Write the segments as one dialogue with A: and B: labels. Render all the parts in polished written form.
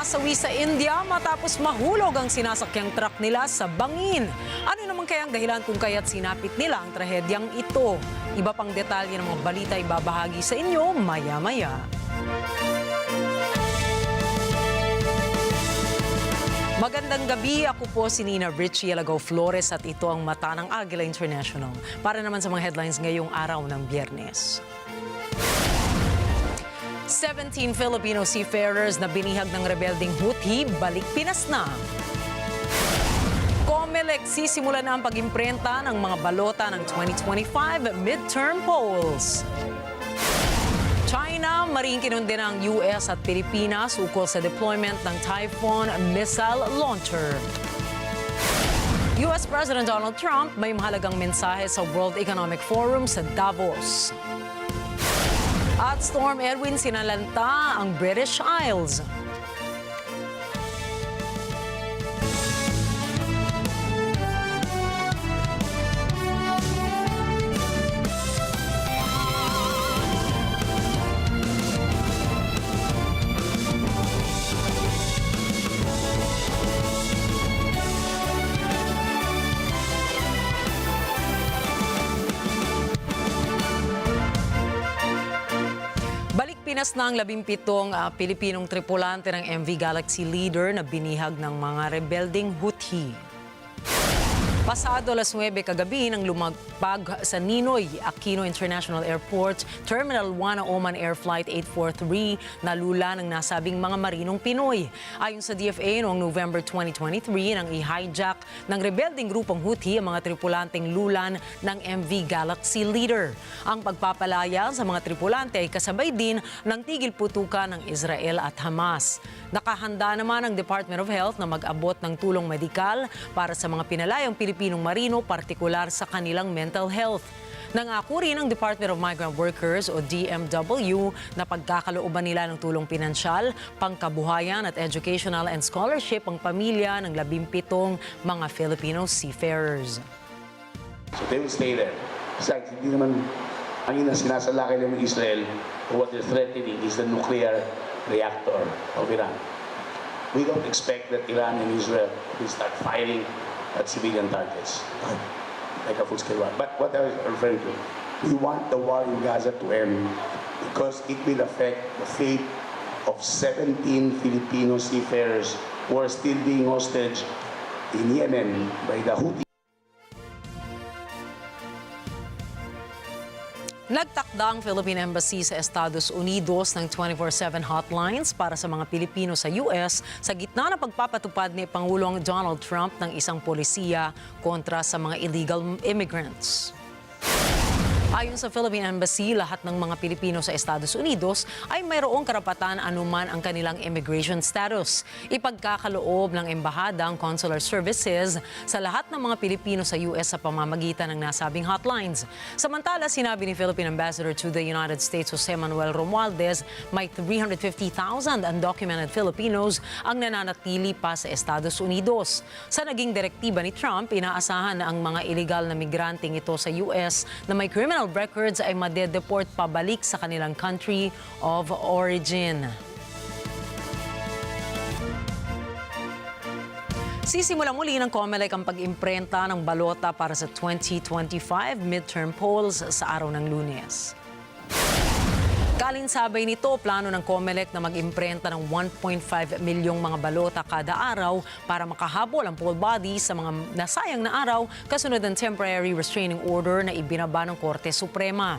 A: nasawi sa India matapos mahulog ang sinasakyang truck nila sa bangin. Ano naman kaya ang dahilan kung kaya't sinapit nila ang trahedyang ito? Iba pang detalye ng mga balita ibabahagi sa inyo maya-maya. Magandang gabi, ako po si Rikki, Alagao, Flores at ito ang Mata ng Agila International. Para naman sa mga headlines ngayong araw ng Biyernes. 17 Filipino seafarers na binihag ng rebelding Houthi, balik Pinas na. COMELEC sisimula na ang pag-imprenta ng mga balota ng 2025 midterm polls. China, maring kinundi ng US at Pilipinas ukol sa deployment ng Typhoon missile launcher. US President Donald Trump may mahalagang mensahe sa World Economic Forum sa Davos. At Storm Edwin sinalanta ang British Isles. Pinas na ang 17 Pilipinong tripulante ng MV Galaxy Leader na binihag ng mga rebelding Houthi. Pasado alas 9 kagabi nang lumagpag sa Ninoy Aquino International Airport, Terminal 1 ng Oman Air Flight 843 na lula ng nasabing mga marinong Pinoy. Ayon sa DFA noong November 2023 nang i-hijack ng rebelding grupong Houthi ang mga tripulanteng lulan ng MV Galaxy Leader. Ang pagpapalaya sa mga tripulante ay kasabay din ng tigil putukan ng Israel at Hamas. Nakahanda naman ang Department of Health na mag-abot ng tulong medikal para sa mga pinalayang Pilipinong marino, partikular sa kanilang mental health. Nangako rin ang Department of Migrant Workers o DMW na pagkakalooban nila ng tulong pinansyal, pangkabuhayan at educational and scholarship ang pamilya ng 17 mga Filipino seafarers.
B: So they will stay there. Besides, hindi naman ang sinasalakay ng Israel, what they're threatening is the nuclear reactor of Iran. We don't expect that Iran and Israel will start firing at civilian targets, like a full-scale war. But what I was referring to, we want the war in Gaza to end because it will affect the fate of 17 Filipino seafarers who are still being hostage in Yemen by the Houthi.
A: Nagtakda ang Philippine Embassy sa Estados Unidos ng 24/7 hotlines para sa mga Pilipino sa US sa gitna ng pagpapatupad ni Pangulong Donald Trump ng isang polisiya kontra sa mga illegal immigrants. Ayon sa Philippine Embassy, lahat ng mga Pilipino sa Estados Unidos ay mayroong karapatan anuman ang kanilang immigration status. Ipagkakaloob ng embahada ang consular services sa lahat ng mga Pilipino sa US sa pamamagitan ng nasabing hotlines. Samantala, sinabi ni Philippine Ambassador to the United States Jose Manuel Romualdez, may 350,000 undocumented Filipinos ang nananatili pa sa Estados Unidos. Sa naging direktiba ni Trump, inaasahan na ang mga illegal na migranteng ito sa US na may criminal records ay madedeport pabalik sa kanilang country of origin. Sisimula muli ng COMELEC ang pag-imprenta ng balota para sa 2025 midterm polls sa araw ng Lunes. Kalinsabay nito, plano ng COMELEC na mag-imprenta ng 1.5 milyong mga balota kada araw para makahabol ang poll body sa mga nasayang na araw kasunod ng temporary restraining order na ibinaba ng Korte Suprema.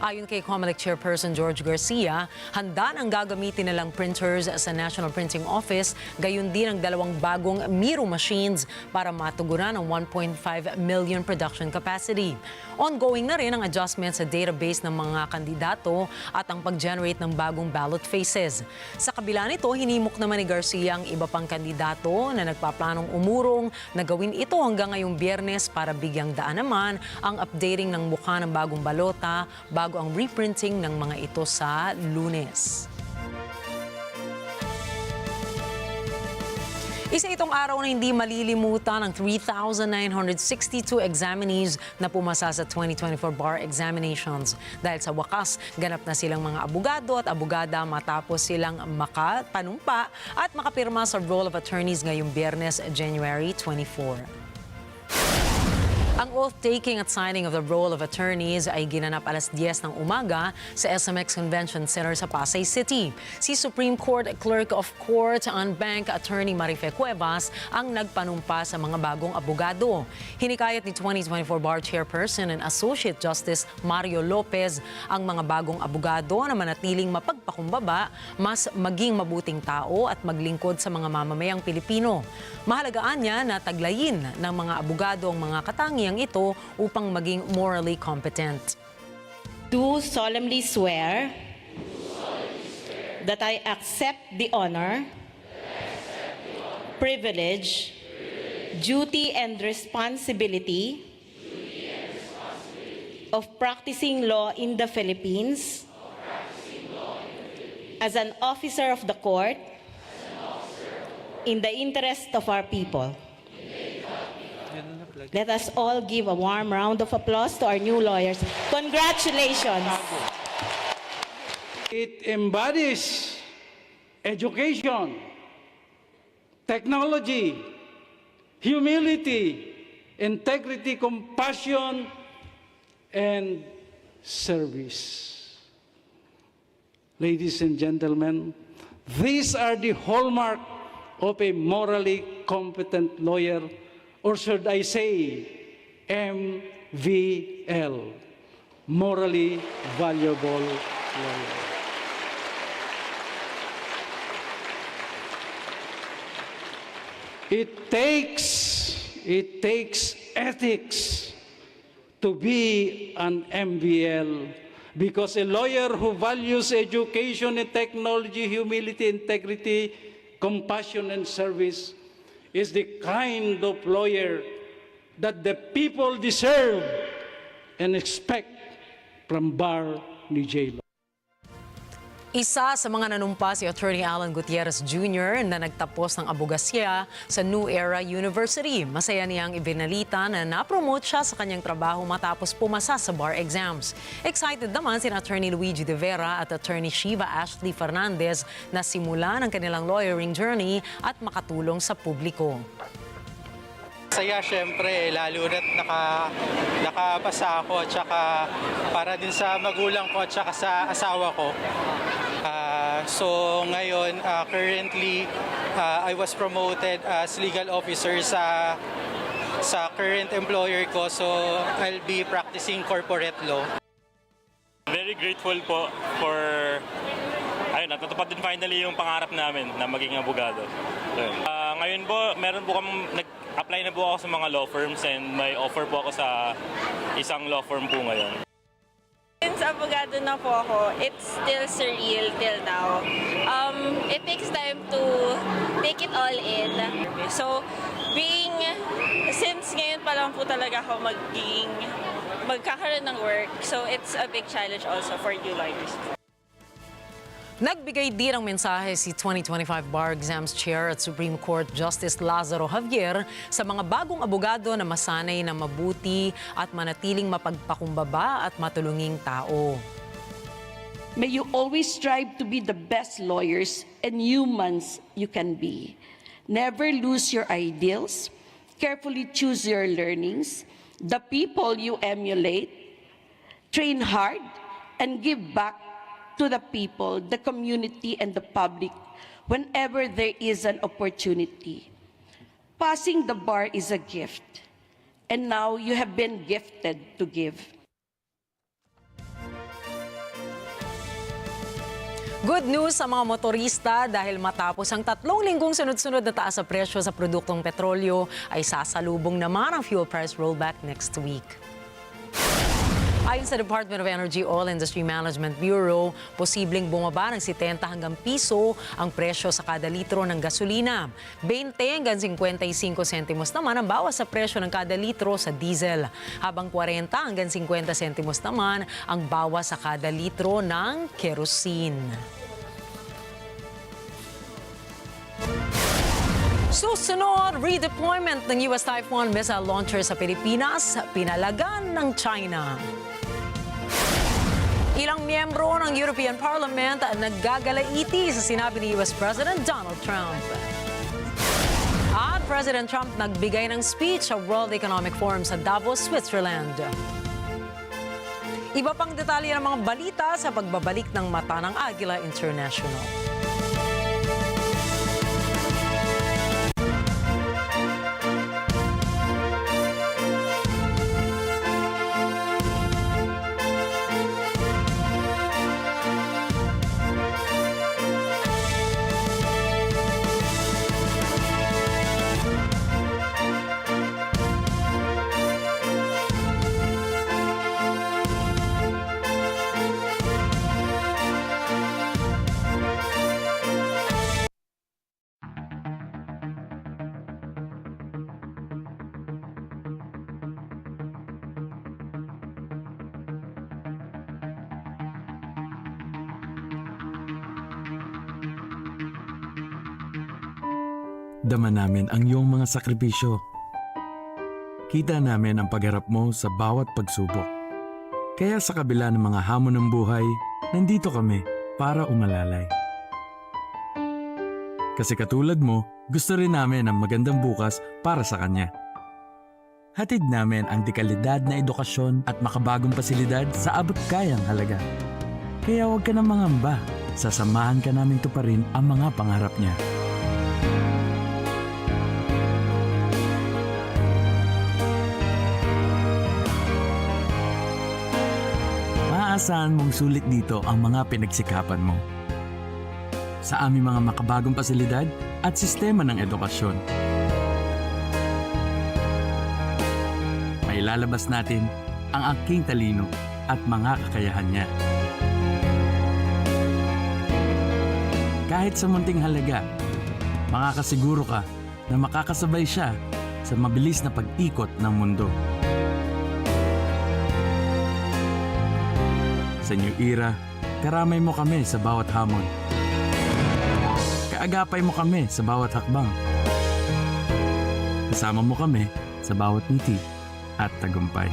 A: Ayon kay COMELEC Chairperson George Garcia, handa nang gagamitin nilang printers sa National Printing Office, gayon din ang 2 bagong Miro machines para matugunan ang 1.5 million production capacity. Ongoing na rin ang adjustment sa database ng mga kandidato at ang pag-generate ng bagong ballot faces. Sa kabila nito, hinimok naman ni Garcia ang iba pang kandidato na nagpaplanong umurong na gawin ito hanggang ngayong Biyernes para bigyang daan naman ang updating ng mukha ng bagong balota bago ang reprinting ng mga ito sa Lunes. Isa itong araw na hindi malilimutan ng 3,962 examinees na pumasa sa 2024 bar examinations. Dahil sa wakas, ganap na silang mga abogado at abogada matapos silang makapanumpa at makapirma sa roll of attorneys ngayong Biyernes, January 24. Ang oath-taking at signing of the roll of attorneys ay ginanap alas 10 ng umaga sa SMX Convention Center sa Pasay City. Si Supreme Court Clerk of Court Bank Attorney Marife Cuevas ang nagpanumpa sa mga bagong abogado. Hinikayat ni 2024 Bar Chairperson and Associate Justice Mario Lopez ang mga bagong abogado na manatiling mapagpakumbaba, mas maging mabuting tao at maglingkod sa mga mamamayang Pilipino. Mahalagaan niya na taglayin ng mga abogado ang mga katangian ito upang maging morally competent.
C: Do solemnly swear that I accept the honor, privilege, duty and responsibility of practicing law in the Philippines as an officer of the court in the interest of our people. Let us all give a warm round of applause to our new lawyers. Congratulations.
D: It embodies education, technology, humility, integrity, compassion, and service. Ladies and gentlemen, these are the hallmark of a morally competent lawyer, or should I say, MVL, morally valuable lawyer. It takes ethics to be an MVL, because a lawyer who values education and technology, humility, integrity, compassion, and service is the kind of lawyer that the people deserve and expect from bar ni J.
A: Isa sa mga nanumpa si Attorney Alan Gutierrez Jr. na nagtapos ng abogasya sa New Era University. Masaya niyang ibinalita na napromote siya sa kanyang trabaho matapos pumasa sa bar exams. Excited naman si Attorney Luigi De Vera at Attorney Shiva Ashley Fernandez na simulan ang kanilang lawyering journey at makatulong sa publiko.
E: Saya syempre, lalo na't nakapasa ako at saka para din sa magulang ko at saka sa asawa ko. So ngayon, currently, I was promoted as legal officer sa current employer ko. So I'll be practicing corporate law.
F: Very grateful po for natutupad din finally yung pangarap namin na maging abogado. Ngayon po, meron po nag-apply na po ako sa mga law firms and may offer po ako sa isang law firm po ngayon.
G: Since abogado na po ako, it's still surreal till now. It takes time to take it all in. So, since ngayon pa lang po talaga ako magkakaroon ng work, so it's a big challenge also for new lawyers.
A: Nagbigay din ng mensahe si 2025 Bar Exams Chair at Supreme Court Justice Lazaro Javier sa mga bagong abogado na masanay na mabuti at manatiling mapagpakumbaba at matulunging tao.
H: May you always strive to be the best lawyers and humans you can be. Never lose your ideals. Carefully choose your learnings, the people you emulate. Train hard and give back to the people, the community, and the public whenever there is an opportunity. Passing the bar is a gift, and now you have been gifted to give.
A: Good news sa mga motorista dahil matapos ang 3 linggong sunod-sunod na taas sa presyo sa produktong petrolyo ay sasalubong naman ang fuel price rollback next week. Ayon sa Department of Energy Oil Industry Management Bureau, posibleng bumaba ng 70 hanggang piso ang presyo sa kada litro ng gasolina. 20 hanggang 55 sentimos naman ang bawas sa presyo ng kada litro sa diesel, habang 40 hanggang 50 sentimos naman ang bawas sa kada litro ng kerosene. Susunod, redeployment ng US Typhoon missile launcher sa Pilipinas, pinalagan ng China. Ilang miyembro ng European Parliament naggagalaiti sa sinabi ni US President Donald Trump. At President Trump nagbigay ng speech sa World Economic Forum sa Davos, Switzerland. Iba pang detalye ng mga balita sa pagbabalik ng mata ng Agila International.
I: Dama namin ang iyong mga sakripisyo. Kita namin ang pagharap mo sa bawat pagsubok. Kaya sa kabila ng mga hamon ng buhay, nandito kami para umalalay. Kasi katulad mo, gusto rin namin ang magandang bukas para sa kanya. Hatid namin ang dekalidad na edukasyon at makabagong pasilidad sa abot kayang halaga. Kaya huwag ka na mangamba, sasamahan ka namin tuparin ang mga pangarap niya. Maaasahan mong sulit dito ang mga pinagsikapan mo. Sa aming mga makabagong pasilidad at sistema ng edukasyon. Mailalabas natin ang aking talino at mga kakayahan niya. Kahit sa munting halaga, makakasiguro ka na makakasabay siya sa mabilis na pag-ikot ng mundo. Sa New Era, karamay mo kami sa bawat hamon. Kaagapay mo kami sa bawat hakbang. Kasama mo kami sa bawat ngiti at tagumpay.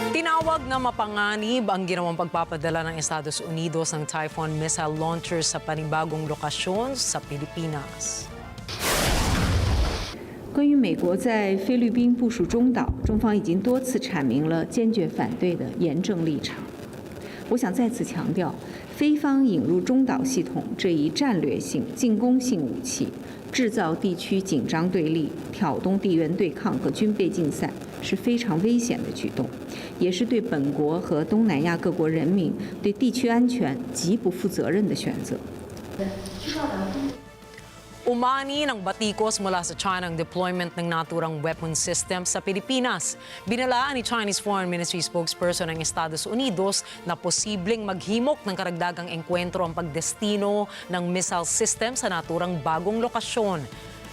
A: Tinawag na mapanganib ang ginawang pagpapadala ng Estados Unidos ng Typhoon missile launcher sa panibagong lokasyon sa Pilipinas.
J: 关于美国在菲律宾部署中岛，中方已经多次阐明了坚决反对的严正立场。我想再次强调，菲方引入中岛系统这一战略性、进攻性武器，制造地区紧张对立、挑动地缘对抗和军备竞赛，是非常危险的举动，也是对本国和东南亚各国人民、对地区安全极不负责任的选择。
A: Umani ng batikos mula sa China ang deployment ng naturang weapon system sa Pilipinas. Binalaan ni Chinese Foreign Ministry spokesperson ng Estados Unidos na posibleng maghimok ng karagdagang engkwentro ang pagdestino ng missile system sa naturang bagong lokasyon.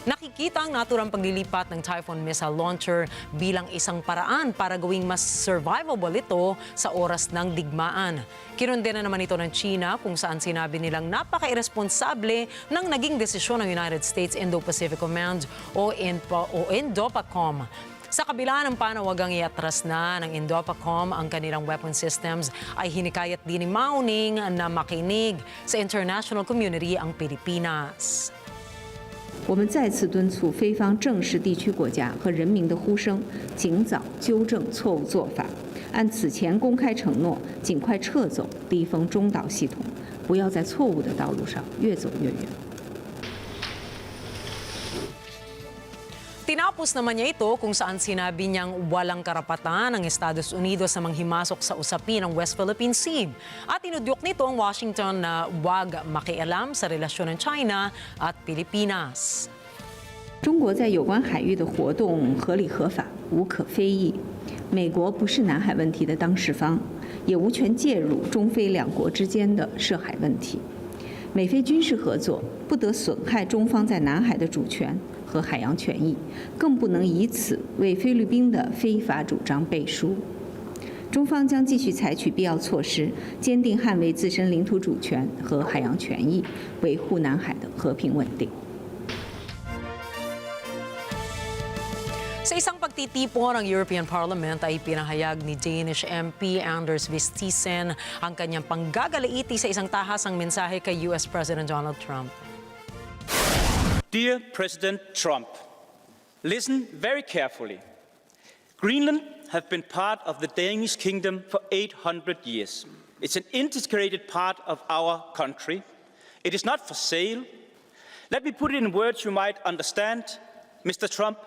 A: Nakikita ang naturang paglilipat ng Typhoon missile launcher bilang isang paraan para gawing mas survivable ito sa oras ng digmaan. Kinundena naman ito ng China kung saan sinabi nilang napaka-irresponsable ng naging desisyon ng United States Indo-Pacific Command o INDOPACOM. Sa kabila ng panawagang iatras na ng INDOPACOM ang kanilang weapon systems, ay hinikayat din ni Mauning na makinig sa international community ang Pilipinas.
J: 我们再次敦促菲方正视地区国家和人民的呼声，尽早纠正错误做法，按此前公开承诺，尽快撤走第一封中岛系统，不要在错误的道路上越走越远。
A: Tinapos naman niya ito kung saan sinabi niyang walang karapatan ng Estados Unidos na manghimasok sa usapin ng West Philippine Sea. At tinudyok nito ang Washington na huwag makialam sa relasyon ng China at Pilipinas.
J: 中国在有关海域的活动合理合法，无可非议。美国不是南海问题的当事方，也无权介入中非两国之间的涉海问题。美菲军事合作不得损害中方在南海的主权和海洋权益，更不能以此为菲律宾的非法主张背书。中方将继续采取必要措施，坚定捍卫自身领土主权和海洋权益，维护南海的和平稳定。
A: Sa isang pagtitipon ng European Parliament ay pinahayag ni Danish MP Anders Vistisen ang kanyang panggagalaiti sa isang tahasang mensahe kay US President Donald Trump.
K: Dear President Trump, listen very carefully. Greenland have been part of the Danish kingdom for 800 years. It's an integrated part of our country. It is not for sale. Let me put it in words you might understand. Mr. Trump,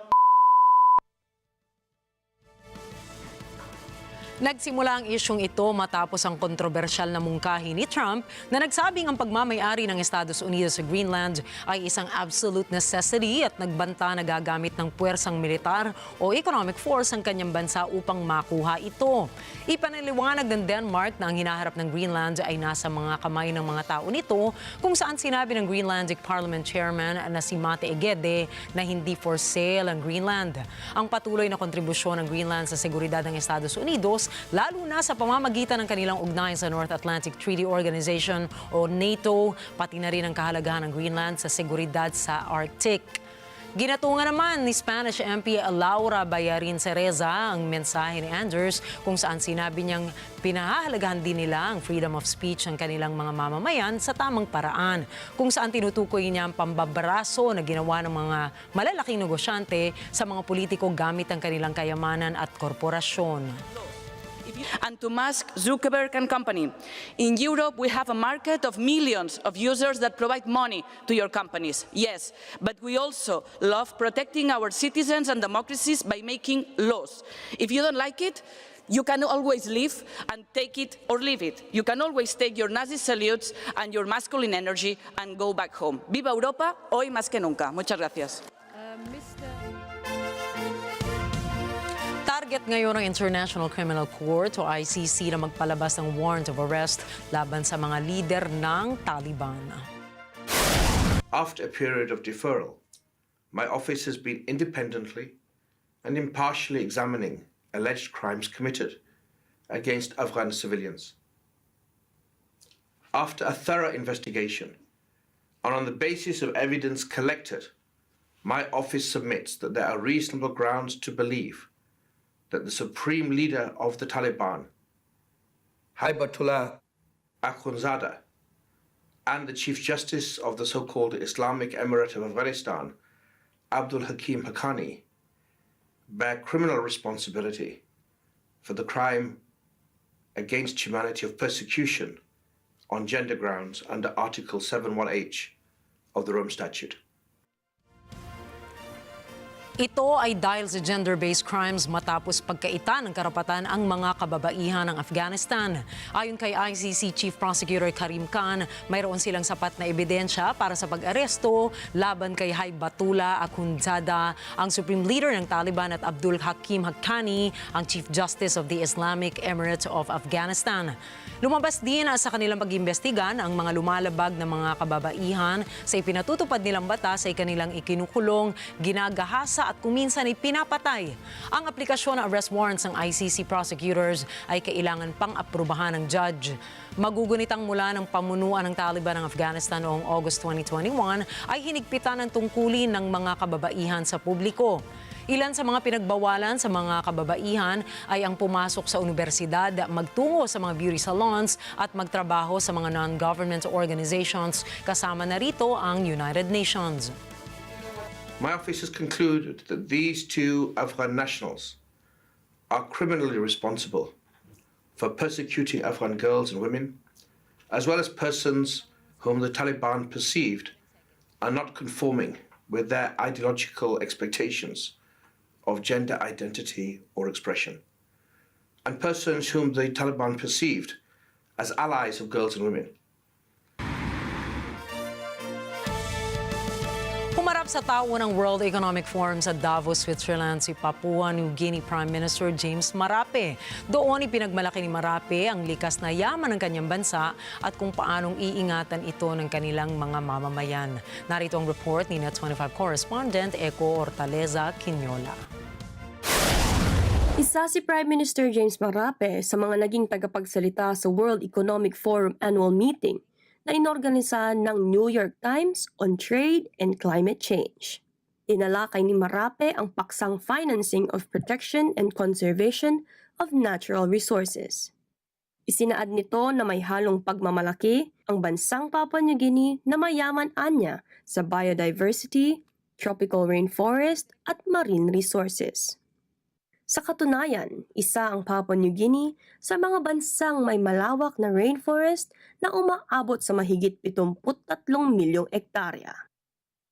A: Nagsimula ang isyong ito matapos ang kontrobersyal na mungkahi ni Trump na nagsabing ang pagmamay-ari ng Estados Unidos sa Greenland ay isang absolute necessity at nagbanta na gagamit ng puwersang militar o economic force ang kanyang bansa upang makuha ito. Ipaniliwanag ng Denmark na ang hinaharap ng Greenland ay nasa mga kamay ng mga tao nito, kung saan sinabi ng Greenlandic Parliament Chairman na si Mathay na hindi for sale ang Greenland. Ang patuloy na kontribusyon ng Greenland sa seguridad ng Estados Unidos, lalo na sa pamamagitan ng kanilang ugnayan sa North Atlantic Treaty Organization o NATO, pati na rin ang kahalagahan ng Greenland sa seguridad sa Arctic. Ginatungan naman ni Spanish MP Laura Bayarin Cereza ang mensahe ni Anders, kung saan sinabi niyang pinahahalagahan din nila ang freedom of speech ng kanilang mga mamamayan sa tamang paraan, kung saan tinutukoy niya ang pambabaraso na ginawa ng mga malalaking negosyante sa mga politiko gamit ang kanilang kayamanan at korporasyon.
L: And to Musk, Zuckerberg and company. In Europe, we have a market of millions of users that provide money to your companies. Yes, but we also love protecting our citizens and democracies by making laws. If you don't like it, you can always leave and take it or leave it. You can always take your Nazi salutes and your masculine energy and go back home. Viva Europa, hoy más que nunca. Muchas gracias.
A: Target ngayon ng International Criminal Court o ICC na magpalabas ng warrant of arrest laban sa mga lider ng Taliban.
M: After a period of deferral, my office has been independently and impartially examining alleged crimes committed against Afghan civilians. After a thorough investigation and on the basis of evidence collected, my office submits that there are reasonable grounds to believe that the supreme leader of the Taliban, Haibatullah Akhundzada, and the Chief Justice of the so-called Islamic Emirate of Afghanistan, Abdul Hakim Haqqani, bear criminal responsibility for the crime against humanity of persecution on gender grounds under Article 71H of the Rome Statute.
A: Ito ay dahil sa gender-based crimes matapos pagkaita ng karapatan ang mga kababaihan ng Afghanistan. Ayon kay ICC Chief Prosecutor Karim Khan, mayroon silang sapat na ebidensya para sa pag-aresto laban kay Haibatullah Akhundzada, ang Supreme Leader ng Taliban, at Abdul Hakim Haqqani, ang Chief Justice of the Islamic Emirate of Afghanistan. Lumabas din sa kanilang pag-imbestigan ang mga lumalabag na mga kababaihan sa ipinatutupad nilang batas ay kanilang ikinukulong, ginagahasa at kuminsan ay pinapatay. Ang aplikasyon ng arrest warrants ng ICC prosecutors ay kailangan pang aprubahan ng judge. Magugunitang mula ng pamunuan ng Taliban ng Afghanistan noong August 2021 ay hinigpitan ng tungkulin ng mga kababaihan sa publiko. Ilan sa mga pinagbawalan sa mga kababaihan ay ang pumasok sa universidad, magtungo sa mga beauty salons at magtrabaho sa mga non-government organizations, kasama na rito ang United Nations.
M: My office has concluded that these two Afghan nationals are criminally responsible for persecuting Afghan girls and women, as well as persons whom the Taliban perceived are not conforming with their ideological expectations of gender identity or expression, and persons whom the Taliban perceived as allies of girls and women.
A: Humarap sa tao ng World Economic Forum sa Davos, Switzerland si Papua New Guinea Prime Minister James Marape. Doon ipinagmalaki ni Marape ang likas na yaman ng kanyang bansa at kung paanong iingatan ito ng kanilang mga mamamayan. Narito ang report ni Net25 correspondent Eco Hortaleza Quinola.
N: Isa si Prime Minister James Marape sa mga naging tagapagsalita sa World Economic Forum annual meeting na inorganisa ng New York Times on Trade and Climate Change. Tinalakay ni Marape ang paksang financing of protection and conservation of natural resources. Isinaad nito na may halong pagmamalaki ang bansang Papua New Guinea na mayaman anya sa biodiversity, tropical rainforest at marine resources. Sa katunayan, isa ang Papua New Guinea sa mga bansang may malawak na rainforest na umaabot sa mahigit 73 milyong ektarya.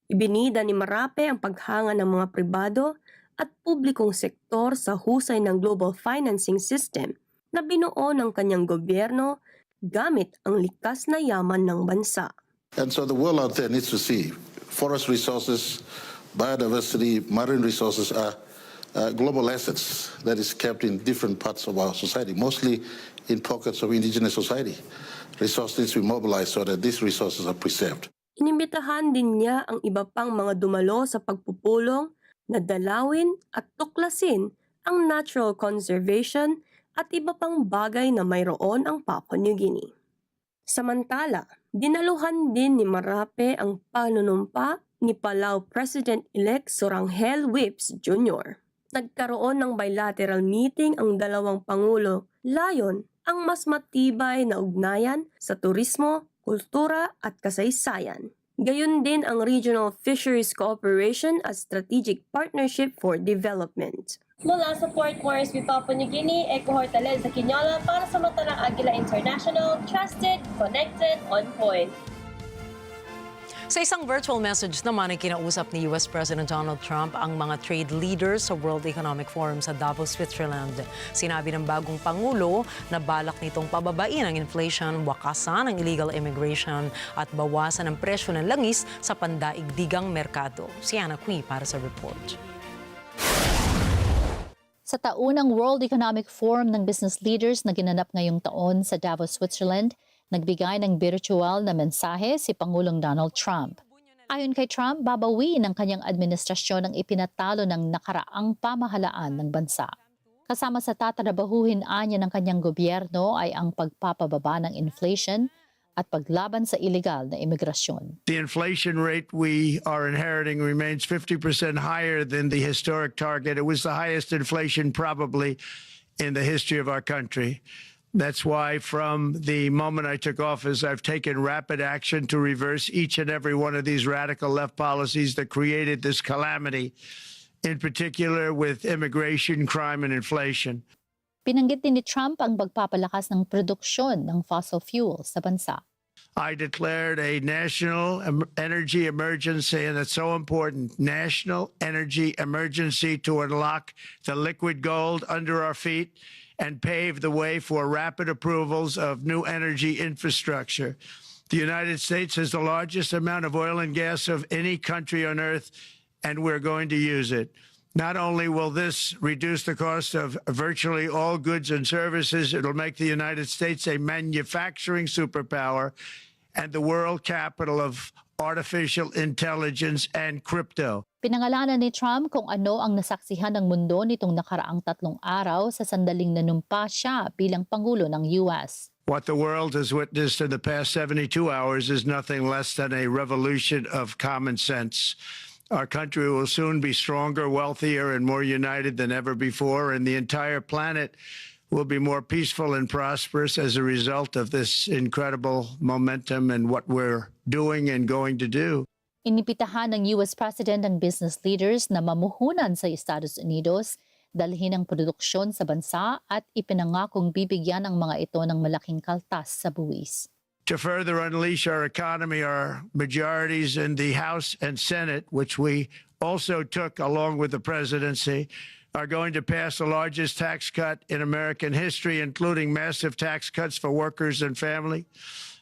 N: Ibinida ni Marape ang paghanga ng mga pribado at publikong sektor sa husay ng global financing system na binuo ng kanyang gobyerno gamit ang likas na yaman ng bansa.
O: And so the world out there needs to see forest resources, biodiversity, marine resources are global assets that is kept in different parts of our society, mostly in pockets of indigenous society. Resources needs to be mobilized so that these resources are preserved.
N: Inimbitahan din niya ang iba pang mga dumalo sa pagpupulong na dalawin at tuklasin ang natural conservation at iba pang bagay na mayroon ang Papua New Guinea. Samantala, dinaluhan din ni Marape ang panunumpa ni Palau President-elect Sorangel Whips Jr. Nagkaroon ng bilateral meeting ang dalawang pangulo, layon ang mas matibay na ugnayan sa turismo, kultura at kasaysayan. Gayon din ang Regional Fisheries Cooperation at Strategic Partnership for Development.
P: Mula sa Port Moresby, Papua New Guinea, Eco Hortaleza Quinola para sa mata ng Agila International, trusted, connected, on point.
A: Sa isang virtual message naman ay kinausap ni US President Donald Trump ang mga trade leaders sa World Economic Forum sa Davos, Switzerland. Sinabi ng bagong Pangulo na balak nitong pababain ang inflation, wakasan ang illegal immigration at bawasan ang presyo ng langis sa pandaigdigang merkado. Si Ana Cui para sa report.
Q: Sa taunang World Economic Forum ng business leaders na ginanap ngayong taon sa Davos, Switzerland, nagbigay ng virtual na mensahe si Pangulong Donald Trump. Ayon kay Trump, babawiin ang kanyang administrasyon ang ipinatalo ng nakaraang pamahalaan ng bansa. Kasama sa tatrabahuhin anya ng kanyang gobyerno ay ang pagpapababa ng inflation at paglaban sa illegal na imigrasyon.
R: The inflation rate we are inheriting remains 50% higher than the historic target. It was the highest inflation probably in the history of our country. That's why from the moment I took office, I've taken rapid action to reverse each and every one of these radical left policies that created this calamity, in particular with immigration, crime, and inflation.
Q: Pinanggit din ni Trump ang pagpapalakas ng produksyon ng fossil fuels sa bansa.
R: I declared a national energy emergency, and that's so important, national energy emergency to unlock the liquid gold under our feet and pave the way for rapid approvals of new energy infrastructure. The United States has the largest amount of oil and gas of any country on earth, and we're going to use it. Not only will this reduce the cost of virtually all goods and services, it'll make the United States a manufacturing superpower and the world capital of artificial intelligence and crypto.
Q: Pinangalanan ni Trump kung ano ang nasaksihan ng mundo nitong nakaraang 3 araw sa sandaling nanumpa siya bilang Pangulo ng US.
R: What the world has witnessed in the past 72 hours is nothing less than a revolution of common sense. Our country will soon be stronger, wealthier, and more united than ever before, and the entire planet will be more peaceful and prosperous as a result of this incredible momentum and what we're doing and going to do.
Q: Inipitahan ng US President ang business leaders na mamuhunan sa Estados Unidos, dalhin ang produksyon sa bansa at ipinangakong bibigyan ang mga ito ng malaking kaltas sa buwis.
R: To further unleash our economy, our majorities in the House and Senate, which we also took along with the presidency, are going to pass the largest tax cut in American history, including massive tax cuts for workers and family,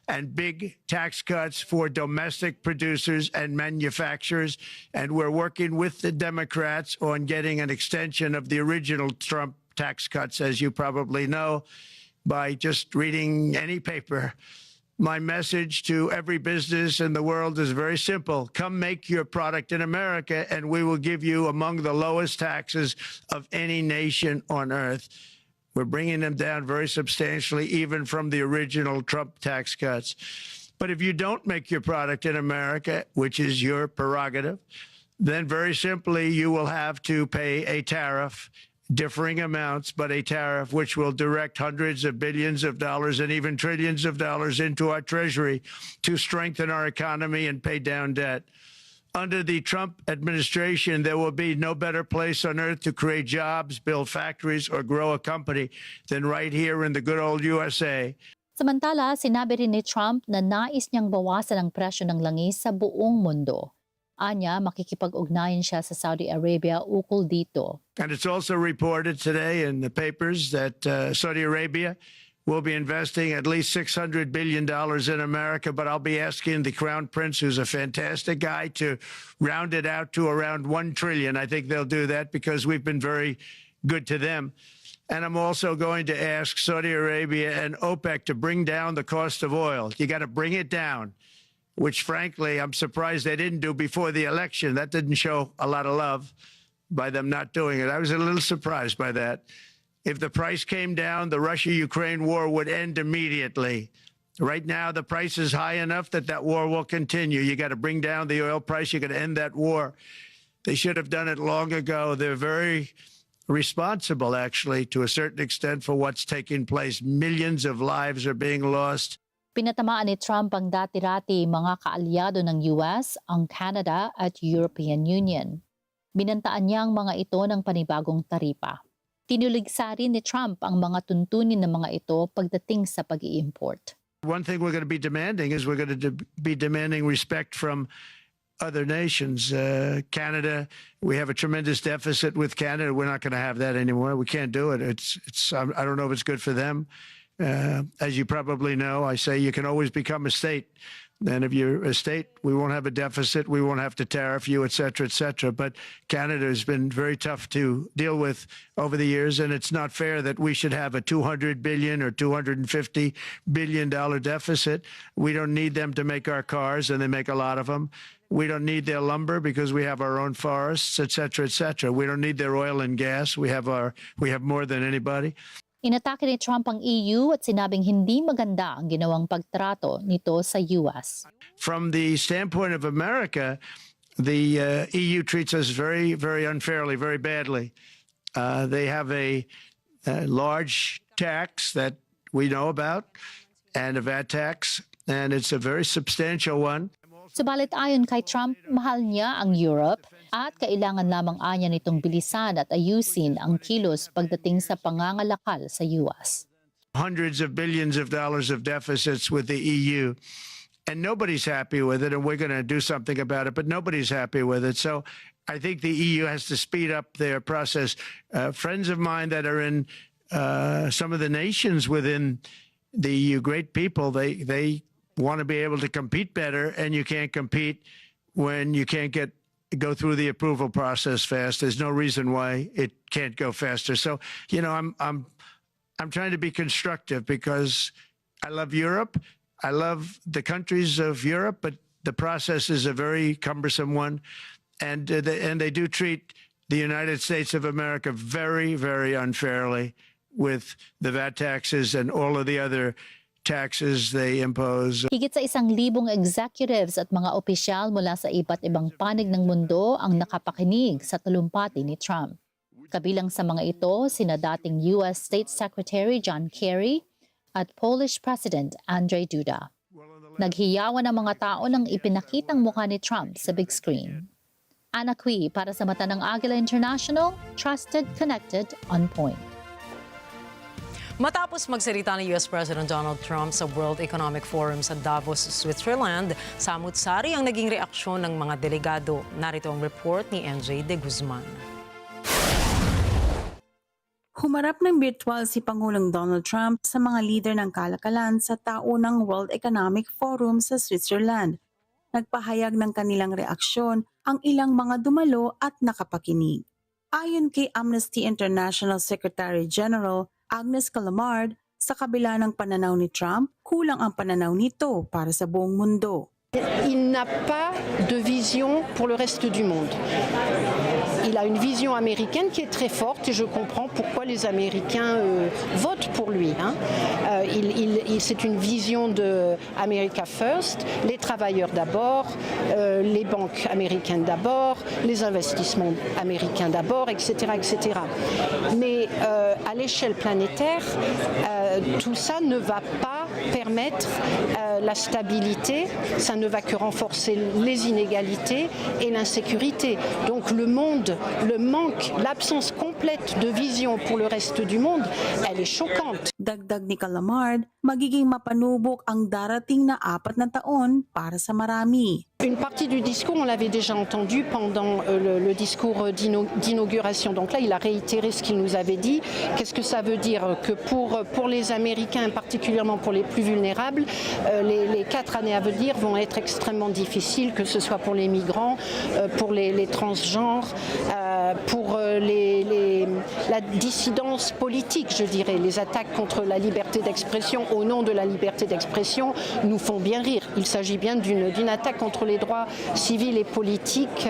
R: and big tax cuts for domestic producers and manufacturers. And we're working with the Democrats on getting an extension of the original Trump tax cuts, as you probably know, by just reading any paper. My message to every business in the world is very simple. Come make your product in America, and we will give you among the lowest taxes of any nation on earth. We're bringing them down very substantially, even from the original Trump tax cuts. But if you don't make your product in America, which is your prerogative, then very simply you will have to pay a tariff, differing amounts, but a tariff which will direct hundreds of billions of dollars and even trillions of dollars into our treasury to strengthen our economy and pay down debt. Under the Trump administration, there will be no better place on earth to create jobs, build factories, or grow a company than right here in the good old USA.
Q: Samantala, sinabi rin ni Trump na nais niyang bawasan ang presyo ng langis sa buong mundo. Anya, makikipag-ugnayan siya sa Saudi Arabia ukol dito.
R: And it's also reported today in the papers that Saudi Arabia will be investing at least $600 billion in America, but I'll be asking the Crown Prince, who's a fantastic guy, to round it out to around $1 trillion. I think they'll do that because we've been very good to them. And I'm also going to ask Saudi Arabia and OPEC to bring down the cost of oil. You got to bring it down, which frankly, I'm surprised they didn't do before the election. That didn't show a lot of love by them not doing it. I was a little surprised by that. If the price came down, the Russia-Ukraine war would end immediately. Right now, the price is high enough that that war will continue. You got to bring down the oil price. You got to end that war. They should have done it long ago. They're very responsible, actually, to a certain extent for what's taking place. Millions of lives are being lost.
Q: Pinatamaan ni Trump ang dati-rati mga kaalyado ng US, ang Canada at European Union. Binantaan niya ang mga ito ng panibagong taripa. Tinuligsa rin ni Trump ang mga tuntunin ng mga ito pagdating sa pag-i-import.
R: One thing we're going to be demanding is we're going to be demanding respect from other nations. Canada, we have a tremendous deficit with Canada. We're not going to have that anymore. We can't do it. I don't know if it's good for them. As you probably know, I say you can always become a state. And if you're a state, we won't have a deficit, we won't have to tariff you, et cetera, et cetera. But Canada has been very tough to deal with over the years, and it's not fair that we should have a $200 billion or $250 billion deficit. We don't need them to make our cars, and they make a lot of them. We don't need their lumber because we have our own forests, et cetera, et cetera. We don't need their oil and gas. We have more than anybody.
Q: Inatake ni Trump ang EU at sinabing hindi maganda ang ginawang pagtrato nito sa US.
R: From the standpoint of America, the EU treats us very, very unfairly, very badly. They have a large tax that we know about and a VAT tax, and it's a very substantial one.
Q: Subalit ayon kay Trump, mahal niya ang Europe at kailangan lamang anya nitong bilisan at ayusin ang kilos pagdating sa pangangalakal sa US.
R: Hundreds of billions of dollars of deficits with the EU, and nobody's happy with it, and we're going to do something about it, but nobody's happy with it. So I think the EU has to speed up their process. Friends of mine that are in some of the nations within the EU, great people, they want to be able to compete better, and you can't compete when you can't go through the approval process fast. There's no reason why it can't go faster. So, you know, I'm trying to be constructive because I love Europe. I love the countries of Europe, but the process is a very cumbersome one, and they do treat the United States of America very, very unfairly with the VAT taxes and all of the other taxes they impose.
Q: Higit sa 1,000 executives at mga opisyal mula sa iba't ibang panig ng mundo ang nakapakinig sa talumpati ni Trump. Kabilang sa mga ito, sina dating US State Secretary John Kerry at Polish President Andrzej Duda. Naghiyawan ang mga tao nang ipinakitang mukha ni Trump sa big screen. Ana Cui para sa mata ng Agila International, trusted, connected, on point.
A: Matapos magsalita ni US President Donald Trump sa World Economic Forum sa Davos, Switzerland, samut-sari ang naging reaksyon ng mga delegado. Narito ang report ni NJ De Guzman.
S: Humarap ng virtual si Pangulong Donald Trump sa mga leader ng kalakalan sa taunang World Economic Forum sa Switzerland. Nagpahayag ng kanilang reaksyon ang ilang mga dumalo at nakapakinig. Ayon kay Amnesty International Secretary General Agnes Callamard, sa kabila ng pananaw ni Trump, kulang ang pananaw nito para sa buong mundo.
T: Il n'a pas de vision pour le reste du monde. Il a une vision américaine qui est très forte et je comprends pourquoi les Américains votent pour lui. C'est une vision de America First, les travailleurs d'abord, les banques américaines d'abord, les investissements américains d'abord, etc., etc. Mais à l'échelle planétaire, tout ça ne va pas permettre la stabilité, ça ne va que renforcer les inégalités et l'insécurité. Donc le monde, le manque, l'absence complète de vision pour le reste du monde, elle est choquante.
S: Dagdag ni Callamard, magiging mapanubok ang darating na 4 na taon para sa marami.
T: Une partie du discours, on l'avait déjà entendu pendant le discours d'inauguration. Donc là, il a réitéré ce qu'il nous avait dit. Qu'est-ce que ça veut dire? Que pour les Américains, particulièrement pour les plus vulnérables, les 4 années à venir vont être extrêmement difficiles, que ce soit pour les migrants, pour les transgenres, pour la dissidence politique, je dirais. Les attaques contre la liberté d'expression au nom de la liberté d'expression nous font bien rire. Il s'agit bien d'une attaque contre les droits civils et politiques,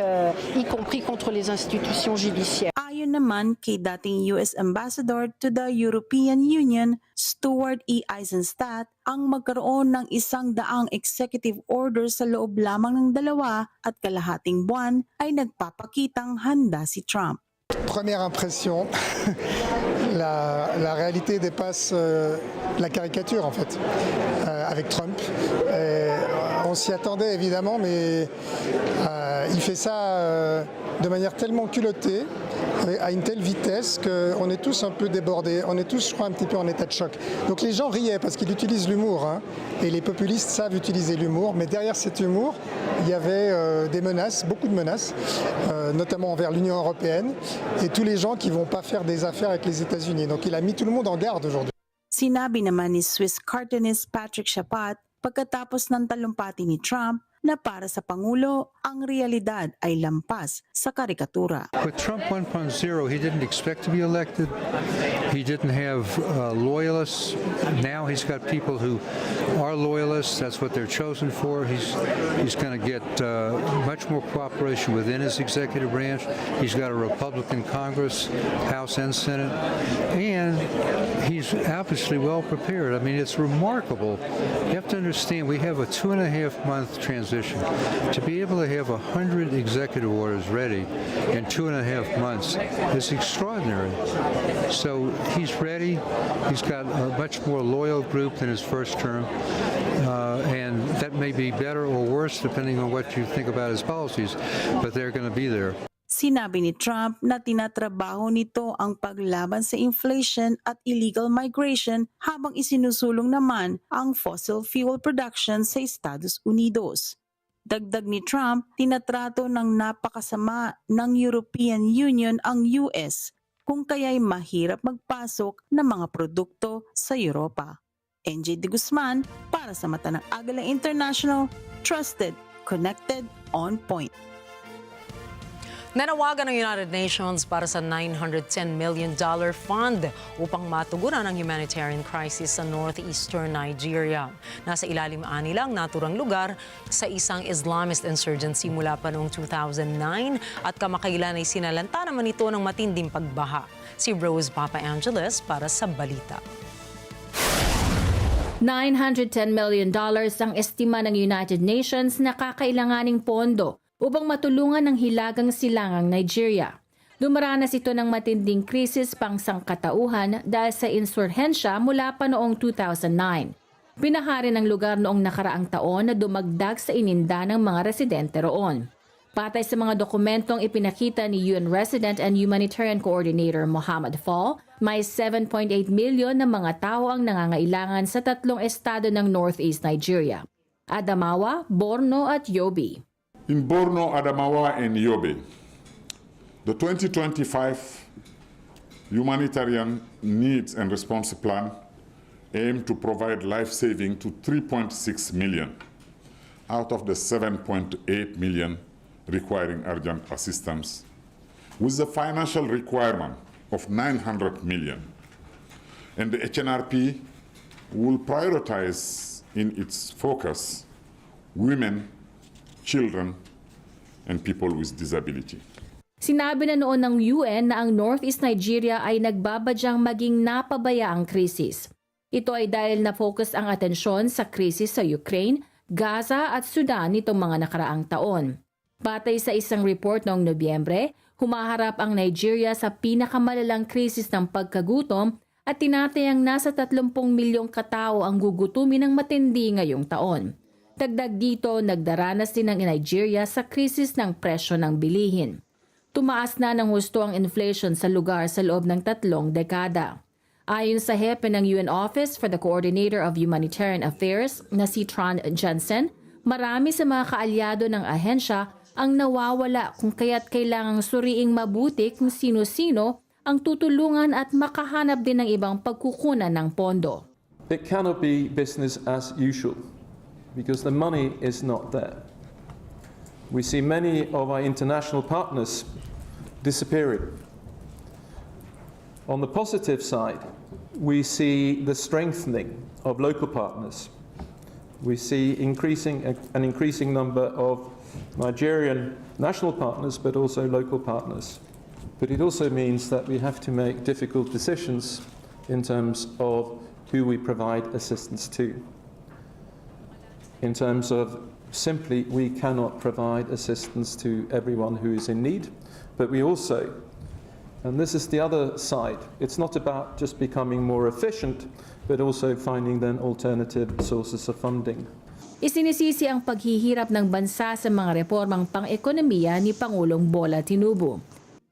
T: y compris contre les institutions judiciaires.
S: Ayon naman kay dating US Ambassador to the European Union, Stuart E. Eisenstadt, ang magkaroon ng 100 executive order sa loob lamang ng 2.5 buwan ay nagpapakitang handa si Trump.
U: Première impression, la réalité dépasse la caricature en fait, avec Trump. On s'y attendait évidemment, mais il fait ça de manière tellement culottée, à une telle vitesse qu'on est tous un peu débordés, on est tous, je crois, un petit peu en état de choc. Donc les gens riaient parce qu'il utilise l'humour, et les populistes savent utiliser l'humour, mais derrière cet humour, il y avait des menaces, beaucoup de menaces, notamment envers l'Union européenne, et tous les gens qui ne vont pas faire des affaires avec les États-Unis. Donc il a mis tout le monde en garde aujourd'hui.
S: Sinabi naman ni Swiss cartoonist Patrick Chapat pagkatapos ng talumpati ni Trump na para sa Pangulo, ang realidad ay lampas sa karikatura.
V: With Trump 1.0, he didn't expect to be elected. He didn't have loyalists. Now he's got people who are loyalists. That's what they're chosen for. He's going to get much more cooperation within his executive branch. He's got a Republican Congress, House and Senate, and he's obviously well prepared. I mean, it's remarkable. You have to understand, we have a 2.5-month transition. To be able to have 100 executive orders ready in 2.5 months is extraordinary. So he's ready. He's got a much more loyal group than his first term. And that may be better or worse depending on what you think about his policies, but they're going to be there.
S: Sinabi ni Trump na tinatrabaho nito ang paglaban sa inflation at illegal migration habang isinusulong naman ang fossil fuel production sa Estados Unidos. Dagdag ni Trump, tinatrato ng napakasama ng European Union ang US kung kaya'y mahirap magpasok ng mga produkto sa Europa. NJ De Guzman para sa mata ng Agila International, trusted, connected, on point.
A: Nanawagan ng United Nations para sa $910 million fund upang matugunan ang humanitarian crisis sa northeastern Nigeria. Nasa ilalim nilang naturang lugar sa isang Islamist insurgency mula pa noong 2009 at kamakailan ay sinalanta naman ito ng matinding pagbaha. Si Rose Papa Angeles para sa balita.
W: $910 million ang estima ng United Nations na kakailanganing pondo upang matulungan ng hilagang silangang Nigeria. Dumaranas ito ng matinding krisis pang sangkatauhan dahil sa insurhensya mula pa noong 2009. Pinahari ng lugar noong nakaraang taon na dumagdag sa ininda ng mga residente roon. Patay sa mga dokumentong ipinakita ni UN Resident and Humanitarian Coordinator Mohammed Fall, may 7.8 milyon na mga tao ang nangangailangan sa 3 estado ng Northeast Nigeria: Adamawa, Borno at Yobe.
X: In Borno, Adamawa, and Yobe, the 2025
B: Humanitarian needs and response plan aim to provide life-saving to 3.6 million out of the 7.8 million requiring urgent assistance, with the financial requirement of 900 million. And the HNRP will prioritize in its focus women, children, and people with disability.
W: Sinabi na noon ng UN na ang Northeast Nigeria ay nagbabadyang maging napabayaang krisis. Ito ay dahil na-focus ang atensyon sa krisis sa Ukraine, Gaza at Sudan nitong mga nakaraang taon. Batay sa isang report noong Nobyembre, humaharap ang Nigeria sa pinakamalalang krisis ng pagkagutom at tinatayang nasa 30 milyong katao ang gugutumin ng matindi ngayong taon. Dagdag dito, nagdaranas din ang Nigeria sa krisis ng presyo ng bilihin. Tumaas na ng husto ang inflation sa lugar sa loob ng 3 dekada. Ayon sa hepe ng UN Office for the Coordinator of Humanitarian Affairs na si Tran Jensen, marami sa mga kaalyado ng ahensya ang nawawala kung kaya't kailangang suriing mabuti kung sino-sino ang tutulungan at makahanap din ng ibang pagkukunan ng pondo.
C: It cannot be business as usual because the money is not there. We see many of our international partners disappearing. On the positive side, we see the strengthening of local partners. We see an increasing number of Nigerian national partners, but also local partners. But it also means that we have to make difficult decisions in terms of who we provide assistance to. In terms of simply, we cannot provide assistance to everyone who is in need, but we also, and this is the other side, it's not about just becoming more efficient, but also finding then alternative sources of funding.
W: Isinisisi ang paghihirap ng bansa sa mga reformang pang-ekonomiya ni Pangulong Bola Tinubu,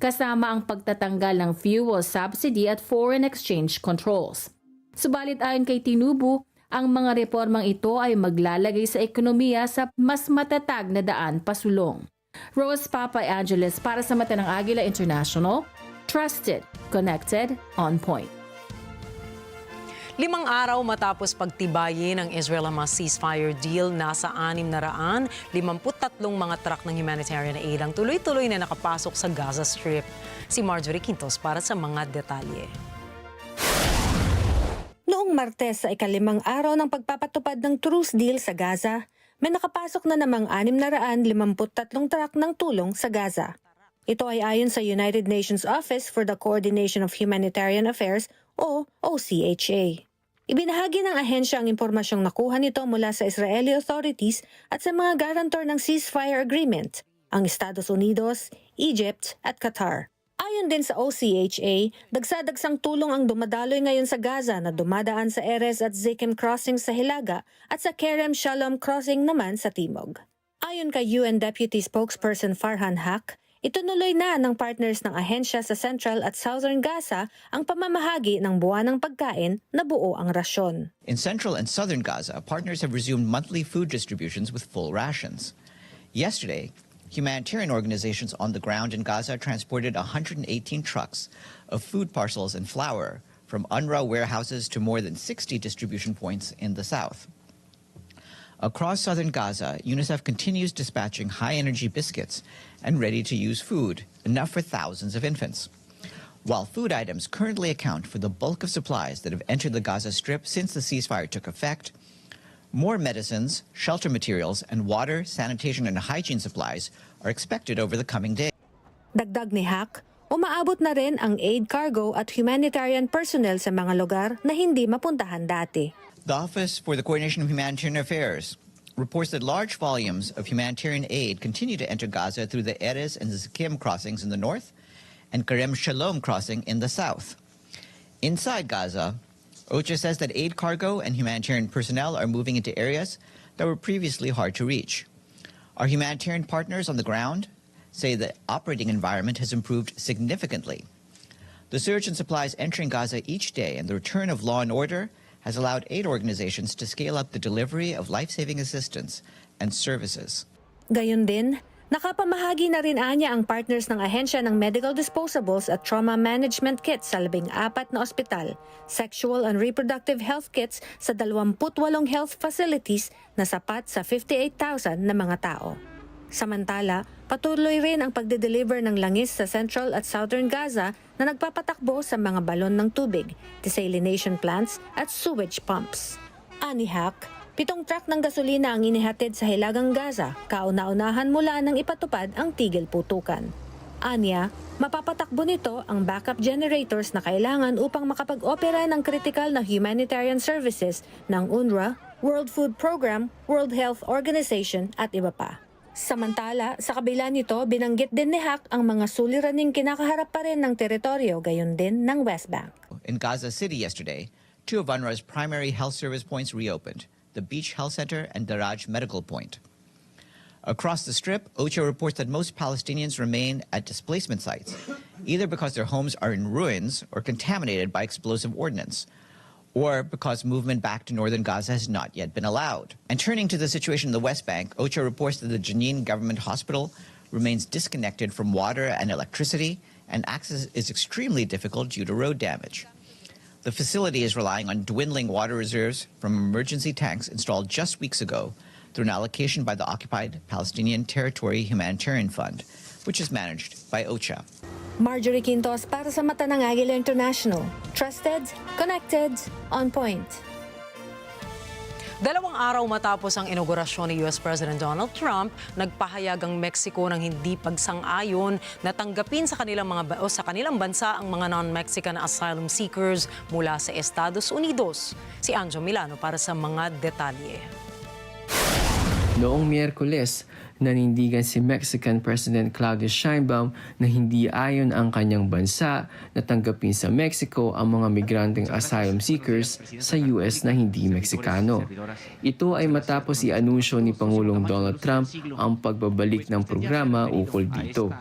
W: kasama ang pagtatanggal ng fuel subsidy at foreign exchange controls. Subalit ayon kay Tinubu, ang mga reformang ito ay maglalagay sa ekonomiya sa mas matatag na daan pasulong. Rose Papa Angeles para sa mata ng Agila International, trusted, connected, on point.
A: 5 araw matapos pagtibayin ng Israel ang ceasefire deal, nasa 653 mga truck ng humanitarian aid ang tuloy-tuloy na nakapasok sa Gaza Strip. Si Marjorie Quintos para sa mga detalye.
D: Noong Martes sa ika-5 araw ng pagpapatupad ng truce deal sa Gaza, may nakapasok na namang 653 truck ng tulong sa Gaza. Ito ay ayon sa United Nations Office for the Coordination of Humanitarian Affairs o OCHA. Ibinahagi ng ahensya ang impormasyong nakuha nito mula sa Israeli authorities at sa mga guarantor ng ceasefire agreement, ang Estados Unidos, Egypt at Qatar. Ayon din sa OCHA, dagsadagsang tulong ang dumadaloy ngayon sa Gaza na dumadaan sa Erez at Zikim crossing sa Hilaga at sa Kerem Shalom crossing naman sa Timog. Ayon kay UN Deputy Spokesperson Farhan Haq, itunuloy na ng partners ng ahensya sa Central at Southern Gaza ang pamamahagi ng buwanang pagkain na buo ang rasyon.
X: In Central and Southern Gaza, partners have resumed monthly food distributions with full rations. Yesterday, humanitarian organizations on the ground in Gaza transported 118 trucks of food parcels and flour from UNRWA warehouses to more than 60 distribution points in the south. Across southern Gaza, UNICEF continues dispatching high-energy biscuits and ready-to-use food, enough for thousands of infants. While food items currently account for the bulk of supplies that have entered the Gaza Strip since the ceasefire took effect, more medicines, shelter materials, and water, sanitation, and hygiene supplies are expected over the coming days.
D: Dagdag ni Haq, umaabot na rin ang aid cargo at humanitarian personnel sa mga lugar na hindi mapuntahan dati.
X: The Office for the Coordination of Humanitarian Affairs reports that large volumes of humanitarian aid continue to enter Gaza through the Erez and Zikim crossings in the north and Kerem Shalom crossing in the south. Inside Gaza, OCHA says that aid cargo and humanitarian personnel are moving into areas that were previously hard to reach. Our humanitarian partners on the ground say the operating environment has improved significantly. The surge in supplies entering Gaza each day and the return of law and order has allowed aid organizations to scale up the delivery of life-saving assistance and services.
D: Gayon din, Nakapamahagi na rin anya ang partners ng ahensya ng medical disposables at trauma management kits sa 14 na ospital, sexual and reproductive health kits sa 28 health facilities na sapat sa 58,000 na mga tao. Samantala, patuloy rin ang pagde-deliver ng langis sa Central at Southern Gaza na nagpapatakbo sa mga balon ng tubig, desalination plants at sewage pumps. Anihak, 7 truck ng gasolina ang inihatid sa Hilagang Gaza, kauna-unahan mula nang ipatupad ang tigil putukan. Anya, mapapatakbo nito ang backup generators na kailangan upang makapag-opera ng critical na humanitarian services ng UNRWA, World Food Program, World Health Organization at iba pa. Samantala, sa kabila nito, binanggit din ni Hak ang mga suliraning kinakaharap pa rin ng teritoryo gayon din ng West Bank.
X: In Gaza City yesterday, 2 of UNRWA's primary health service points reopened, the Beach Health Center and Daraj Medical Point. Across the Strip, OCHA reports that most Palestinians remain at displacement sites, either because their homes are in ruins or contaminated by explosive ordnance, or because movement back to northern Gaza has not yet been allowed. And turning to the situation in the West Bank, OCHA reports that the Jenin Government Hospital remains disconnected from water and electricity, and access is extremely difficult due to road damage. The facility is relying on dwindling water reserves from emergency tanks installed just weeks ago through an allocation by the occupied Palestinian Territory Humanitarian Fund, which is managed by OCHA.
D: Marjorie Quintos para sa Mata ng Agila International. Trusted, connected, on point.
A: 2 araw matapos ang inaugurasyon ni US President Donald Trump, nagpahayag ang Mexico ng hindi pagsang-ayon na tanggapin sa kanilang bansa ang mga non-Mexican asylum seekers mula sa Estados Unidos. Si Anjo Milano para sa mga detalye.
E: Noong Miyerkules, nanindigan si Mexican President Claudia Sheinbaum na hindi ayon ang kanyang bansa na tanggapin sa Mexico ang mga migranteng asylum seekers sa US na hindi Meksikano. Ito ay matapos i-anunsyo ni Pangulong Donald Trump ang pagbabalik ng programa ukol dito.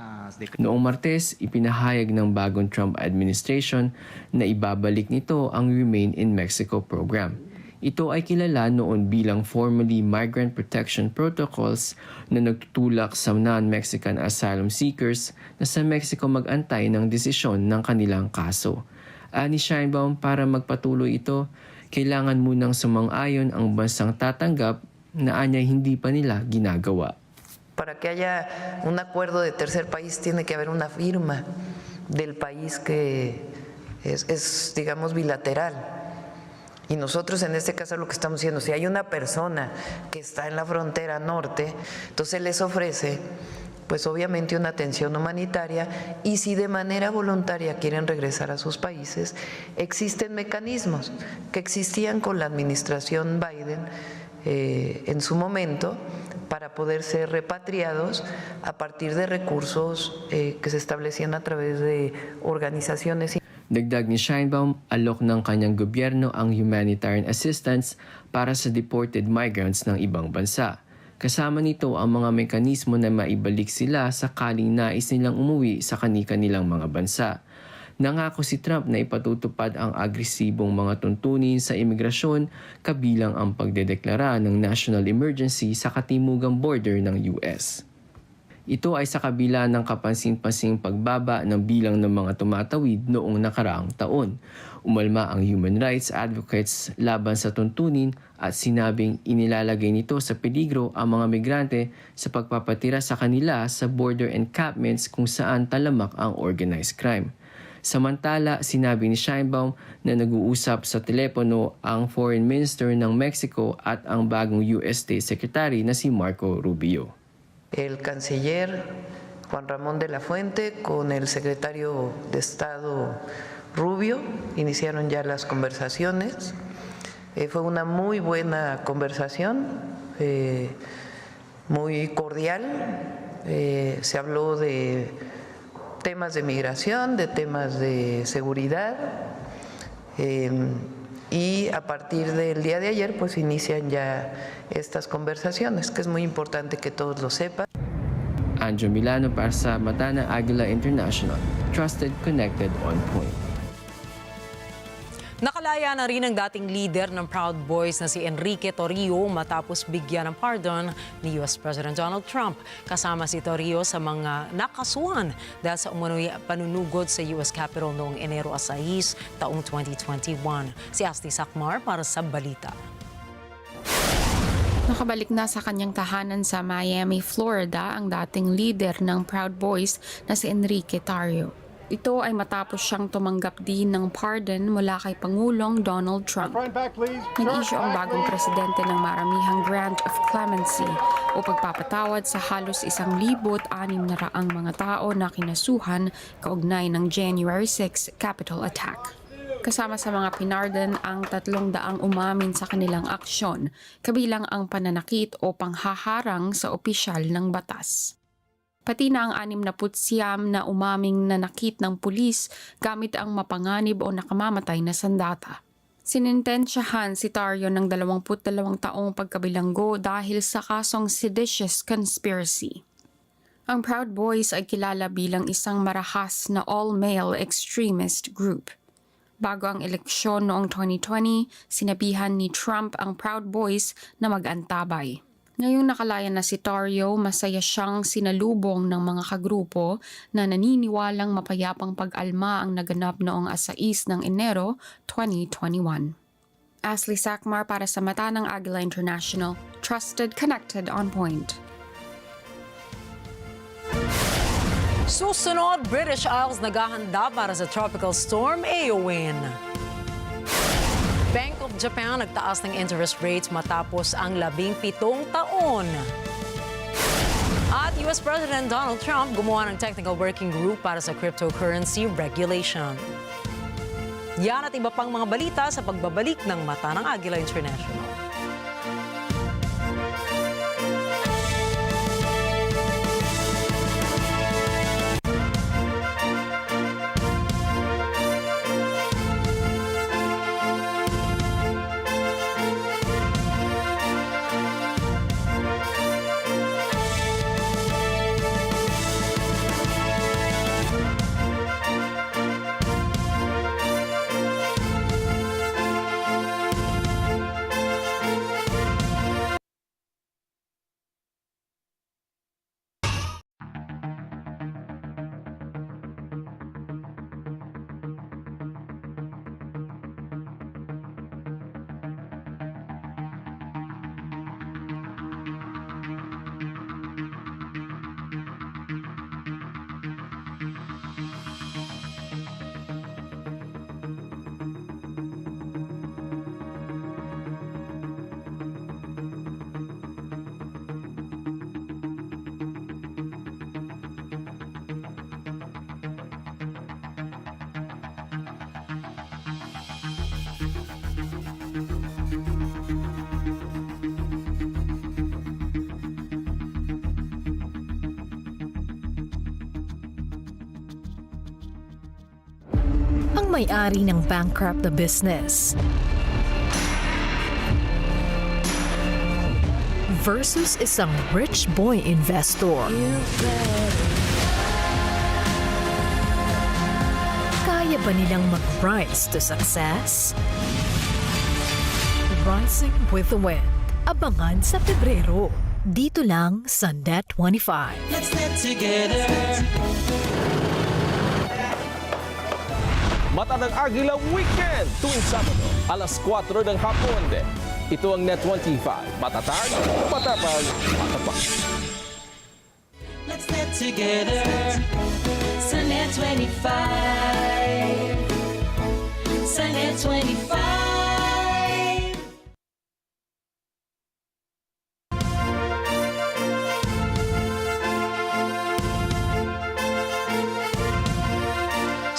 E: Noong Martes, ipinahayag ng bagong Trump administration na ibabalik nito ang Remain in Mexico program. Ito ay kilala noon bilang formally Migrant Protection Protocols na nagtutulak sa non-Mexican asylum seekers na sa Mexico mag-antay ng desisyon ng kanilang kaso. Ani Sheinbaum, para magpatuloy ito, kailangan munang sumang-ayon ang bansang tatanggap na anyay hindi pa nila ginagawa.
F: Para que haya un acuerdo de tercer país tiene que haber una firma del país que es digamos bilateral. Y nosotros en este caso lo que estamos diciendo, si hay una persona que está en la frontera norte, entonces les ofrece pues obviamente una atención humanitaria y si de manera voluntaria quieren regresar a sus países, existen mecanismos que existían con la administración Biden en su momento para poder ser repatriados a partir de recursos que se establecían a través de organizaciones.
E: Dagdag ni Sheinbaum, alok ng kanyang gobyerno ang humanitarian assistance para sa deported migrants ng ibang bansa. Kasama nito ang mga mekanismo na maibalik sila sakaling nais nilang umuwi sa kani-kanilang mga bansa. Nangako si Trump na ipatutupad ang agresibong mga tuntunin sa imigrasyon kabilang ang pagdedeklara ng national emergency sa katimugang border ng US. Ito ay sa kabila ng kapansin-pansing pagbaba ng bilang ng mga tumatawid noong nakaraang taon. Umalma ang human rights advocates laban sa tuntunin at sinabing inilalagay nito sa peligro ang mga migrante sa pagpapatira sa kanila sa border encampments kung saan talamak ang organized crime. Samantala, sinabi ni Sheinbaum na nag-uusap sa telepono ang Foreign Minister ng Mexico at ang bagong US State Secretary na si Marco Rubio.
F: El canciller Juan Ramón de la Fuente con el secretario de Estado Rubio iniciaron ya las conversaciones. Fue una muy buena conversación, muy cordial. Se habló de temas de migración, de temas de seguridad. Y a partir del día de ayer pues inician ya estas conversaciones, que es muy importante que todos lo sepan.
E: Anjo Milano para sa Mata ng Agila International. Trusted, connected, on point.
A: Nakalaya na rin ang dating leader ng Proud Boys na si Enrique Torrio matapos bigyan ng pardon ni US President Donald Trump. Kasama si Torrio sa mga nakasuhan dahil sa umunoy panunugod sa US Capitol noong Enero 6 taong 2021. Si Asti Sakmar para sa balita.
G: Nakabalik na sa kanyang tahanan sa Miami, Florida ang dating leader ng Proud Boys na si Enrique Torrio. Ito ay matapos siyang tumanggap din ng pardon mula kay Pangulong Donald Trump. Nag-issue ang bagong presidente ng maramihang grant of clemency o pagpapatawad sa halos 1,600 mga tao na kinasuhan kaugnay ng January 6 Capitol attack. Kasama sa mga pinardon ang 300 umamin sa kanilang aksyon, kabilang ang pananakit o panghaharang sa opisyal ng batas. Pati na ang 69 na umaming nanakit ng pulis gamit ang mapanganib o nakamamatay na sandata. Sinintensyahan si Torrio ng 22 taong pagkabilanggo dahil sa kasong seditious conspiracy. Ang Proud Boys ay kilala bilang isang marahas na all-male extremist group. Bago ang eleksyon noong 2020, sinabihan ni Trump ang Proud Boys na mag-antabay. Ngayong nakalaya na si Torrio, masaya siyang sinalubong ng mga kagrupo na naniniwalang mapayapang pag-alma ang naganap noong 6 ng Enero 2021. Ashley Sakmar para sa Mata ng Agila International. Trusted, connected, on point.
A: Susunod, British Isles naghahanda para sa tropical storm Eowyn. Bank of Japan nagtaas ng interest rates matapos ang 17 taon. At US President Donald Trump gumawa ng technical working group para sa cryptocurrency regulation. Yan at iba pang mga balita sa pagbabalik ng Mata ng Agila International.
H: May-ari ng bankrupt na business versus isang rich boy investor. Kaya ba nilang mag-rise to success? Rising with the Wind. Abangan sa Pebrero. Dito lang sa Net 25.
I: Let's net together. Mata ng Agila Weekend tuwing Sabado, alas 4 ng hapon. Ito ang Net 25. Matatag, matapag, matapak. Let's net together sa Net 25. Sa Net 25.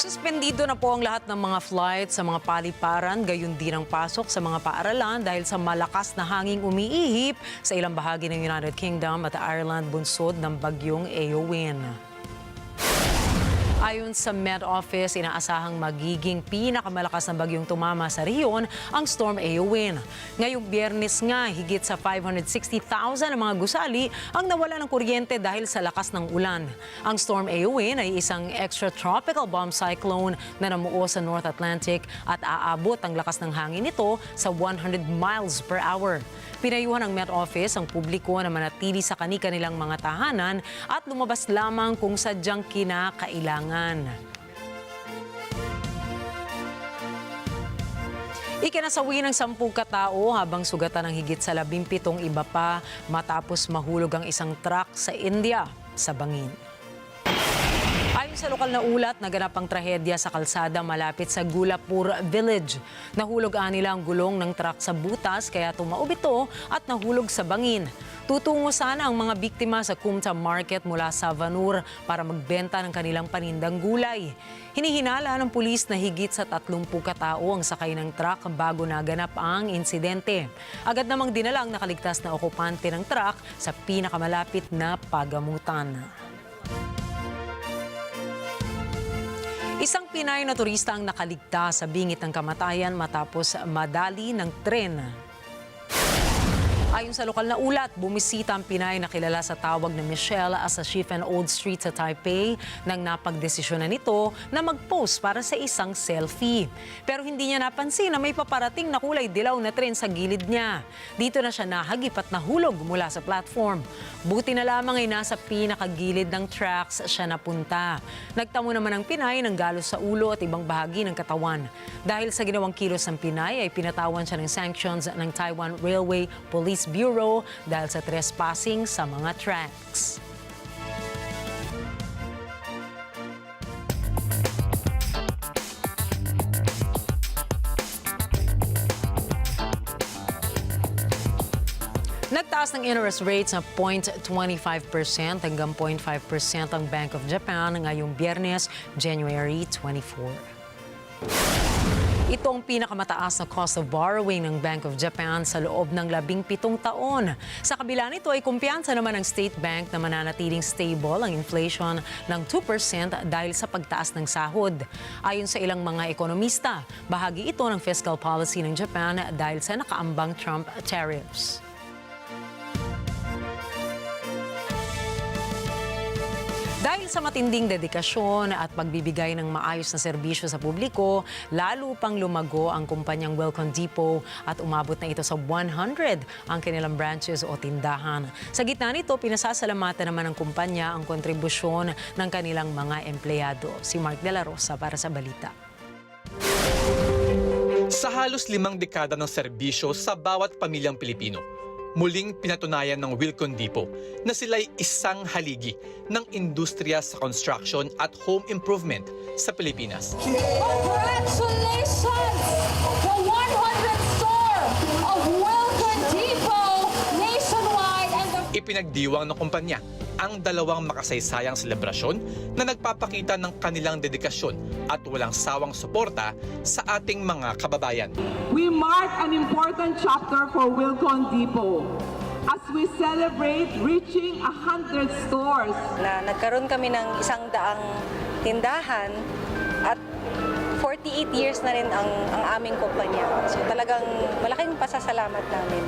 A: Suspendido na po ang lahat ng mga flight sa mga paliparan, gayon din ang pasok sa mga paaralan dahil sa malakas na hanging umiihip sa ilang bahagi ng United Kingdom at Ireland bunsod ng bagyong Eowyn. Ayon sa Met Office, inaasahang magiging pinakamalakas na bagyong tumama sa rehiyon ang Storm Eowyn. Ngayong Biyernes nga, higit sa 560,000 na mga gusali ang nawala ng kuryente dahil sa lakas ng ulan. Ang Storm Eowyn ay isang extratropical bomb cyclone na namuo sa North Atlantic at aabot ang lakas ng hangin nito sa 100 miles per hour. Pinayuhan ng Met Office ang publiko na manatili sa kani-kanilang mga tahanan at lumabas lamang kung sadyang kinakailangan. Ikinasawi ng 10 katao habang sugatan ng higit sa 17 iba pa matapos mahulog ang isang truck sa India sa bangin. Ayon sa lokal na ulat, naganap ang trahedya sa kalsada malapit sa Gulapur Village. Nahulog nila ang gulong ng truck sa butas kaya tumaob ito at nahulog sa bangin. Tutungo sana ang mga biktima sa Kumta Market mula sa Vanur para magbenta ng kanilang panindang gulay. Hinihinala ng pulis na higit sa 30 katao ang sakay ng truck bago naganap ang insidente. Agad namang dinala ang nakaligtas na okupante ng truck sa pinakamalapit na pagamutan. Isang Pinay na turista ang nakaligtas sa bingit ng kamatayan matapos madali ng tren. Ayon sa lokal na ulat, bumisita ang Pinay na kilala sa tawag na Michelle sa Chief and Old Street sa Taipei nang napagdesisyonan nito na mag-post para sa isang selfie. Pero hindi niya napansin na may paparating na kulay dilaw na tren sa gilid niya. Dito na siya nahagip at nahulog mula sa platform. Buti na lamang ay nasa pinakagilid ng tracks siya napunta. Nagtamo naman ang Pinay ng galos sa ulo at ibang bahagi ng katawan. Dahil sa ginawang kilos ng Pinay ay pinatawan siya ng sanctions ng Taiwan Railway Police Bureau dahil sa trespassing sa mga tracks. Nagtaas ng interest rates na 0.25% hanggang 0.5% ang Bank of Japan ngayong Biyernes, January 24. Ito ang pinakamataas na cost of borrowing ng Bank of Japan sa loob ng 17 taon. Sa kabila nito ay kumpiyansa naman ng State Bank na mananatiling stable ang inflation ng 2% dahil sa pagtaas ng sahod. Ayon sa ilang mga ekonomista, bahagi ito ng fiscal policy ng Japan dahil sa nakaambang Trump tariffs. Dahil sa matinding dedikasyon at pagbibigay ng maayos na serbisyo sa publiko, lalo pang lumago ang kumpanyang Wilcon Depot at umabot na ito sa 100 ang kanilang branches o tindahan. Sa gitna nito, pinasasalamatan naman ng kumpanya ang kontribusyon ng kanilang mga empleyado. Si Mark De La Rosa para sa balita.
J: Sa halos 5 dekada ng serbisyo sa bawat pamilyang Pilipino, muling pinatunayan ng Wilcon Depot na sila'y isang haligi ng industriya sa construction at home improvement sa Pilipinas.
K: Congratulations! The 100th store of Wilcon Depot nationwide and the...
J: Ipinagdiwang ng kumpanya ang 2 makasaysayang selebrasyon na nagpapakita ng kanilang dedikasyon at walang sawang suporta sa ating mga kababayan.
L: We mark an important chapter for Wilcon Depot as we celebrate reaching 100 stores.
M: Nagkaroon kami ng 100 tindahan at 48 years na rin ang aming kumpanya. So talagang malaking pasasalamat namin.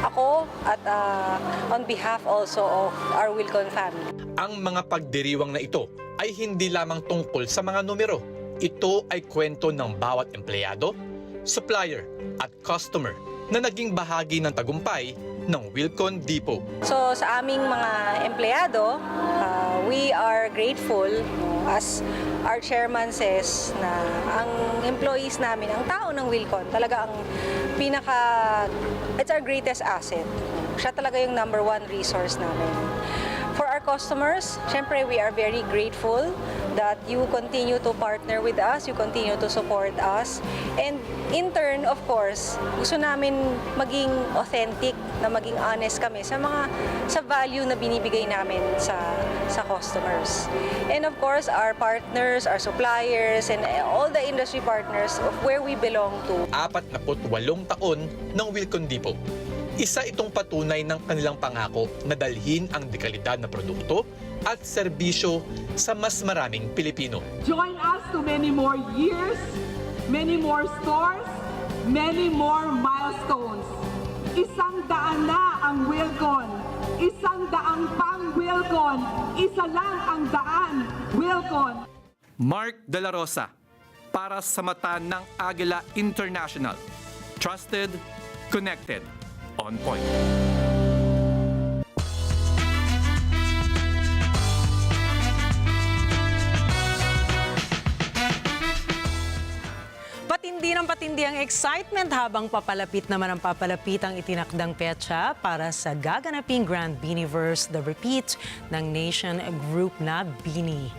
M: Ako at on behalf also of our Wilcon family.
J: Ang mga pagdiriwang na ito ay hindi lamang tungkol sa mga numero. Ito ay kwento ng bawat empleyado, supplier at customer na naging bahagi ng tagumpay ng Wilcon Depot.
M: So sa aming mga empleyado, we are grateful as our chairman says na ang employees namin, ang tao ng Wilcon, talaga ang it's our greatest asset. Siya talaga yung #1 resource namin. For our customers, syempre we are very grateful that you continue to partner with us, you continue to support us. And in turn, of course, gusto namin maging authentic, na maging honest kami sa value na binibigay namin sa customers. And of course, our partners, our suppliers, and all the industry partners of where we belong to.
J: 48 taon ng Wilcon Depot. Isa itong patunay ng kanilang pangako na dalhin ang dekalidad na produkto at serbisyo sa mas maraming Pilipino.
L: Join us to many more years, many more stores, many more milestones. 100 na ang Wilcon. 100 pang Wilcon. Isa lang ang daan, Wilcon.
J: Mark De La Rosa, para sa mata ng Agila International. Trusted, connected, on point.
A: Patindi ng patindi ang excitement habang papalapit naman ang papalapit ang itinakdang petsa para sa gaganaping Grand Beanieverse, the repeat ng Nation Group na Beanie.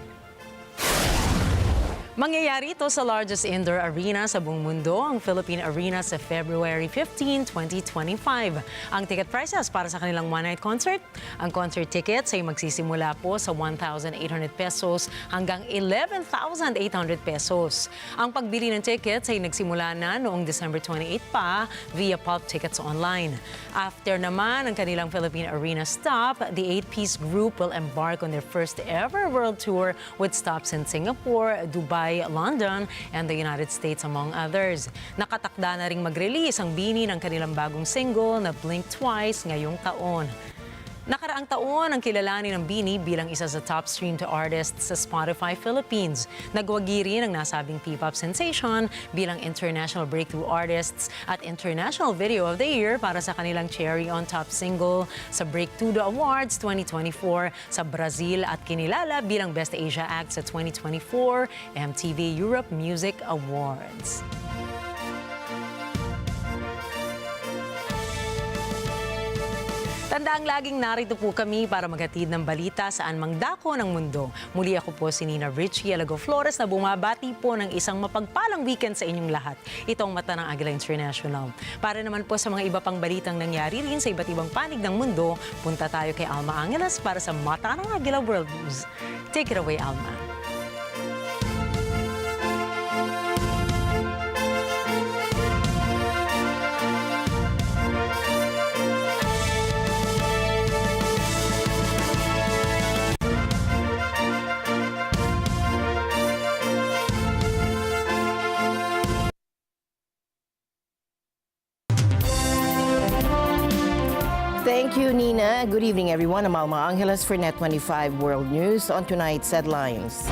A: Mangyayari ito sa largest indoor arena sa buong mundo, ang Philippine Arena sa February 15, 2025. Ang ticket prices para sa kanilang one-night concert, ang concert tickets ay magsisimula po sa 1,800 pesos hanggang 11,800 pesos. Ang pagbili ng tickets ay nagsimula na noong December 28 pa via Pulp Tickets Online. After naman ang kanilang Philippine Arena stop, the 8-piece group will embark on their first ever world tour with stops in Singapore, Dubai, London, and the United States, among others. Nakatakda na ring mag-release ang Beanie ng kanilang bagong single na Blink Twice ngayong taon. Nakaraang taon ang kilalanin ng Beanie bilang isa sa top streamed artists sa Spotify Philippines. Nagwagi rin ang nasabing P-pop sensation bilang International Breakthrough Artists at International Video of the Year para sa kanilang Cherry on Top single sa Breakthrough Awards 2024 sa Brazil at kinilala bilang Best Asia Act sa 2024 MTV Europe Music Awards. Tandaang laging narito po kami para maghatid ng balita saan mang dako ng mundo. Muli ako po si Rikki, Alagao, Flores na bumabati po ng isang mapagpalang weekend sa inyong lahat. Ito ang mata ng Agila International. Para naman po sa mga iba pang balitang nangyari rin sa iba't ibang panig ng mundo, punta tayo kay Alma Angeles para sa mata ng Agila World News. Take it away, Alma.
N: Thank you, Nina. Good evening, everyone. I'm Alma Angeles for Net25 World News. On tonight's headlines.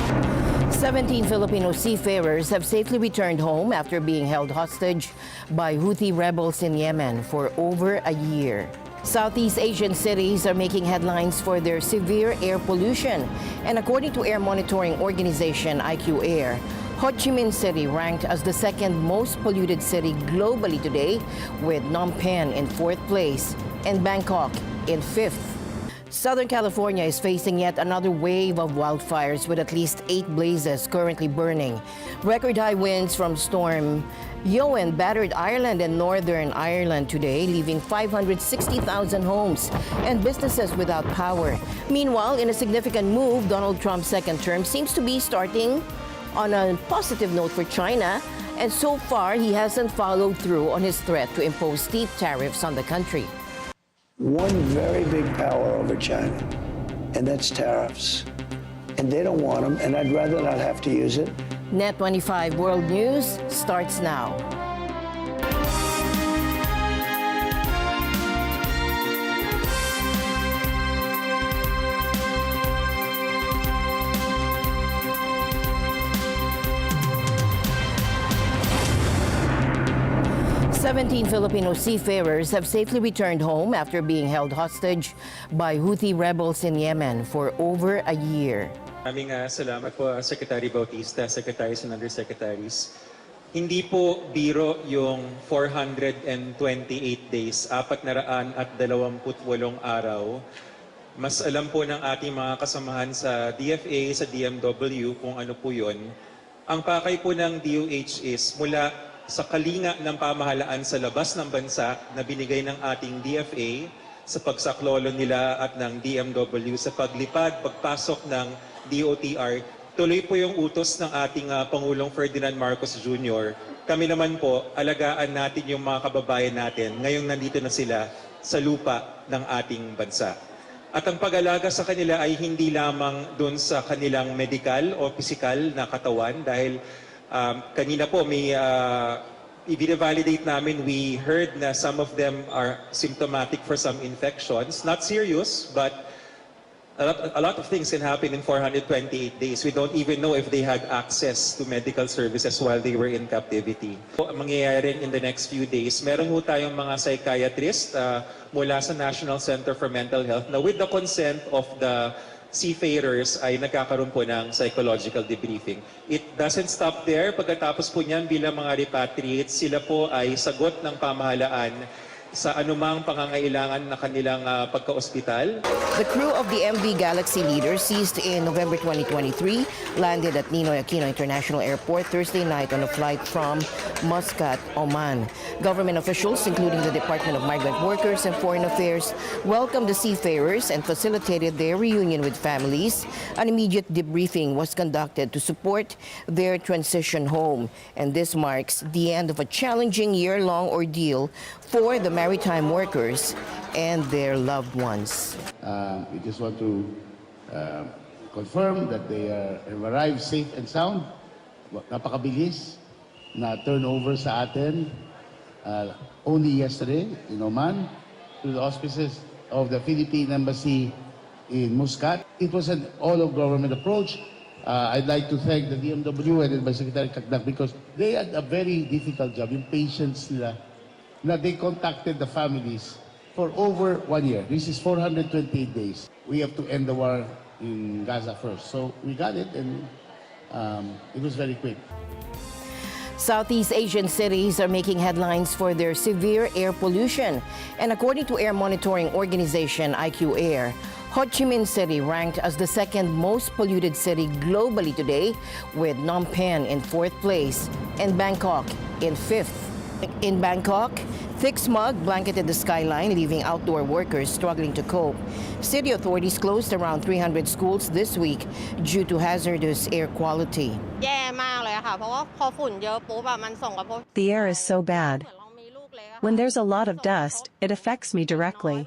N: 17 Filipino seafarers have safely returned home after being held hostage by Houthi rebels in Yemen for over a year. Southeast Asian cities are making headlines for their severe air pollution. And according to air monitoring organization IQ Air, Ho Chi Minh City ranked as the second most polluted city globally today, with Phnom Penh in 4th place and Bangkok in 5th. Southern California is facing yet another wave of wildfires with at least 8 blazes currently burning. Record high winds from Storm Yoan battered Ireland and Northern Ireland today, leaving 560,000 homes and businesses without power. Meanwhile, in a significant move, Donald Trump's second term seems to be starting on a positive note for China, and so far he hasn't followed through on his threat to impose steep tariffs on the country.
O: One very big power over China, and that's tariffs. And they don't want them, and I'd rather not have to use it.
N: Net25 World News starts now. Seventeen Filipino seafarers have safely returned home after being held hostage by Houthi rebels in Yemen for over a year.
P: Maraming salamat po, Secretary Bautista, Secretaries and Undersecretaries. Hindi po biro yung 428 days, 428 araw. Mas alam po ng ating mga kasamahan sa DFA, sa DMW kung ano po yun. Ang pakay po ng DOH is mula sa kalinga ng pamahalaan sa labas ng bansa na binigay ng ating DFA sa pagsaklolo nila at ng DMW sa paglipad, pagpasok ng DOTR, tuloy po yung utos ng ating Pangulong Ferdinand Marcos Jr. Kami naman po, alagaan natin yung mga kababayan natin ngayong nandito na sila sa lupa ng ating bansa. At ang pag-alaga sa kanila ay hindi lamang dun sa kanilang medical o physical na katawan dahil kanina po may i-validate namin, we heard na some of them are symptomatic for some infections. Not serious, but a lot of things can happen in 428 days. We don't even know if they had access to medical services while they were in captivity. Mangyayari in the next few days, meron ho tayong mga psychiatrist mula sa National Center for Mental Health na with the consent of the Seafarers ay nagkakaroon po ng psychological debriefing. It doesn't stop there. Pagkatapos po niyan bilang mga repatriates, sila po ay sagot ng pamahalaan sa anumang pangangailangan na kanilang pagka-ospital.
N: The crew of the MV Galaxy Leader, seized in November 2023, landed at Ninoy Aquino International Airport Thursday night on a flight from Muscat, Oman. Government officials, including the Department of Migrant Workers and Foreign Affairs, welcomed the seafarers and facilitated their reunion with families. An immediate debriefing was conducted to support their transition home. And this marks the end of a challenging year-long ordeal for the maritime workers and their loved ones.
Q: We just want to confirm that they have arrived safe and sound. Napakabilis na turnover sa atin only yesterday in Oman to the auspices of the Philippine Embassy in Muscat. It was an all-of-government approach. I'd like to thank the DMW and by Secretary Kakdak because they had a very difficult job. Yung patients nila na they contacted the families for over 1 year. This is 428 days. We have to end the war in Gaza first. So we got it and it was very quick.
N: Southeast Asian cities are making headlines for their severe air pollution. And according to air monitoring organization IQ Air, Ho Chi Minh City ranked as the second most polluted city globally today, with Phnom Penh in 4th place and Bangkok in 5th. In Bangkok, thick smog blanketed the skyline, leaving outdoor workers struggling to cope. City authorities closed around 300 schools this week due to hazardous air quality.
R: The air is so bad. When there's a lot of dust, it affects me directly.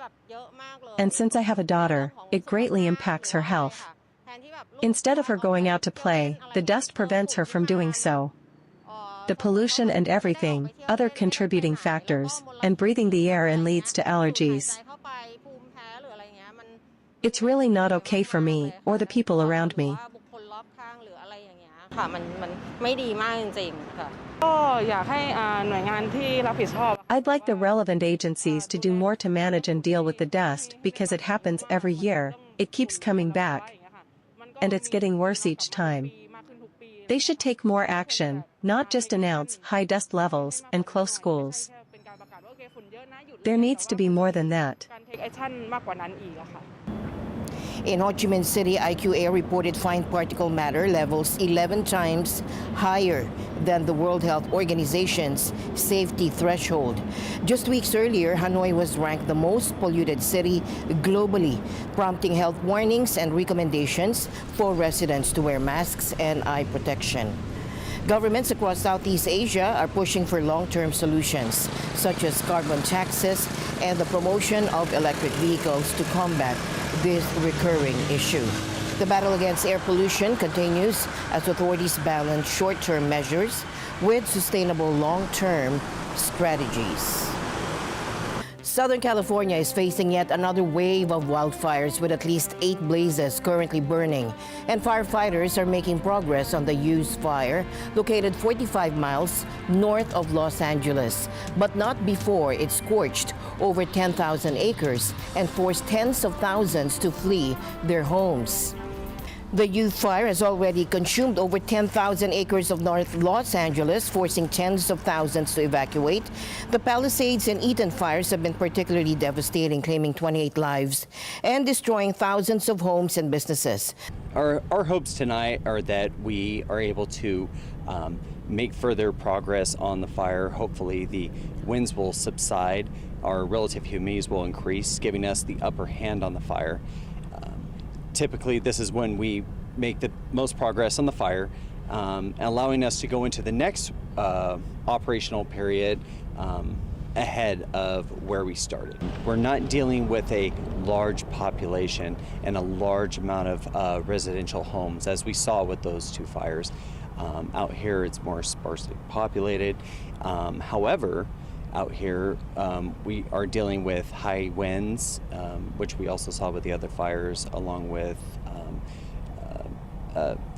R: And since I have a daughter, it greatly impacts her health. Instead of her going out to play, the dust prevents her from doing so. The pollution and everything, other contributing factors, and breathing the air in leads to allergies. It's really not okay for me or the people around me. I'd like the relevant agencies to do more to manage and deal with the dust because it happens every year, it keeps coming back, and it's getting worse each time. They should take more action, not just announce high dust levels and close schools. There needs to be more than that.
N: In Ho Chi Minh City, IQ Air reported fine particle matter levels 11 times higher than the World Health Organization's safety threshold. Just weeks earlier, Hanoi was ranked the most polluted city globally, prompting health warnings and recommendations for residents to wear masks and eye protection. Governments across Southeast Asia are pushing for long-term solutions, such as carbon taxes and the promotion of electric vehicles to combat this recurring issue. The battle against air pollution continues as authorities balance short-term measures with sustainable long-term strategies. Southern California is facing yet another wave of wildfires with at least 8 blazes currently burning, and firefighters are making progress on the Hughes Fire, located 45 miles north of Los Angeles, but not before it scorched over 10,000 acres and forced tens of thousands to flee their homes. The youth fire has already consumed over 10,000 acres of North Los Angeles, forcing tens of thousands to evacuate. The Palisades and Eaton fires have been particularly devastating, claiming 28 lives and destroying thousands of homes and businesses.
T: Our hopes tonight are that we are able to make further progress on the fire. Hopefully the winds will subside, our relative humidities will increase, giving us the upper hand on the fire. Typically, this is when we make the most progress on the fire, allowing us to go into the next operational period ahead of where we started. We're not dealing with a large population and a large amount of residential homes, as we saw with those two fires. Out here, it's more sparsely populated. However, out here, we are dealing with high winds, which we also saw with the other fires, along with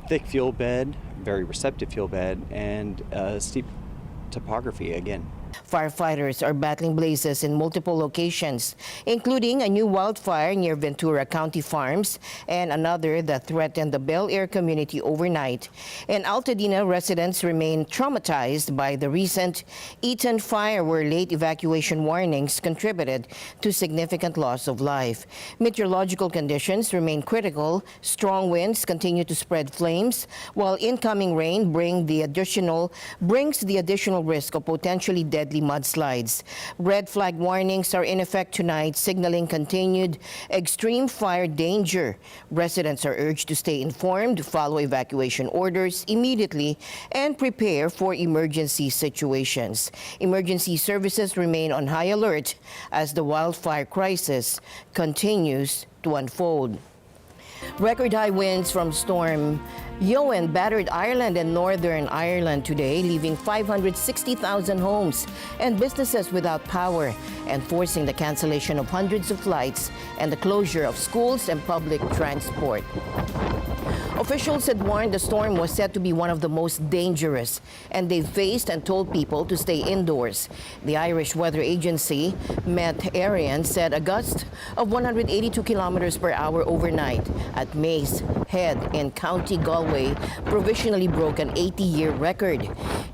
T: thick fuel bed, very receptive fuel bed, and steep topography again.
N: Firefighters are battling blazes in multiple locations, including a new wildfire near Ventura County Farms and another that threatened the Bel Air community overnight. In Altadena, residents remain traumatized by the recent Eaton fire, where late evacuation warnings contributed to significant loss of life. Meteorological conditions remain critical. Strong winds continue to spread flames, while incoming rain brings the additional risk of potentially deadly mudslides. Red flag warnings are in effect tonight, signaling continued extreme fire danger. Residents are urged to stay informed, follow evacuation orders immediately, and prepare for emergency situations. Emergency services remain on high alert as the wildfire crisis continues to unfold. Record high winds from Storm Yoan battered Ireland and Northern Ireland today, leaving 560,000 homes and businesses without power and forcing the cancellation of hundreds of flights and the closure of schools and public transport. Officials had warned the storm was said to be one of the most dangerous, and they faced and told people to stay indoors. The Irish Weather Agency, Mathay, said a gust of 182 kilometers per hour overnight at Mace Head in County Galway provisionally broke an 80-year record.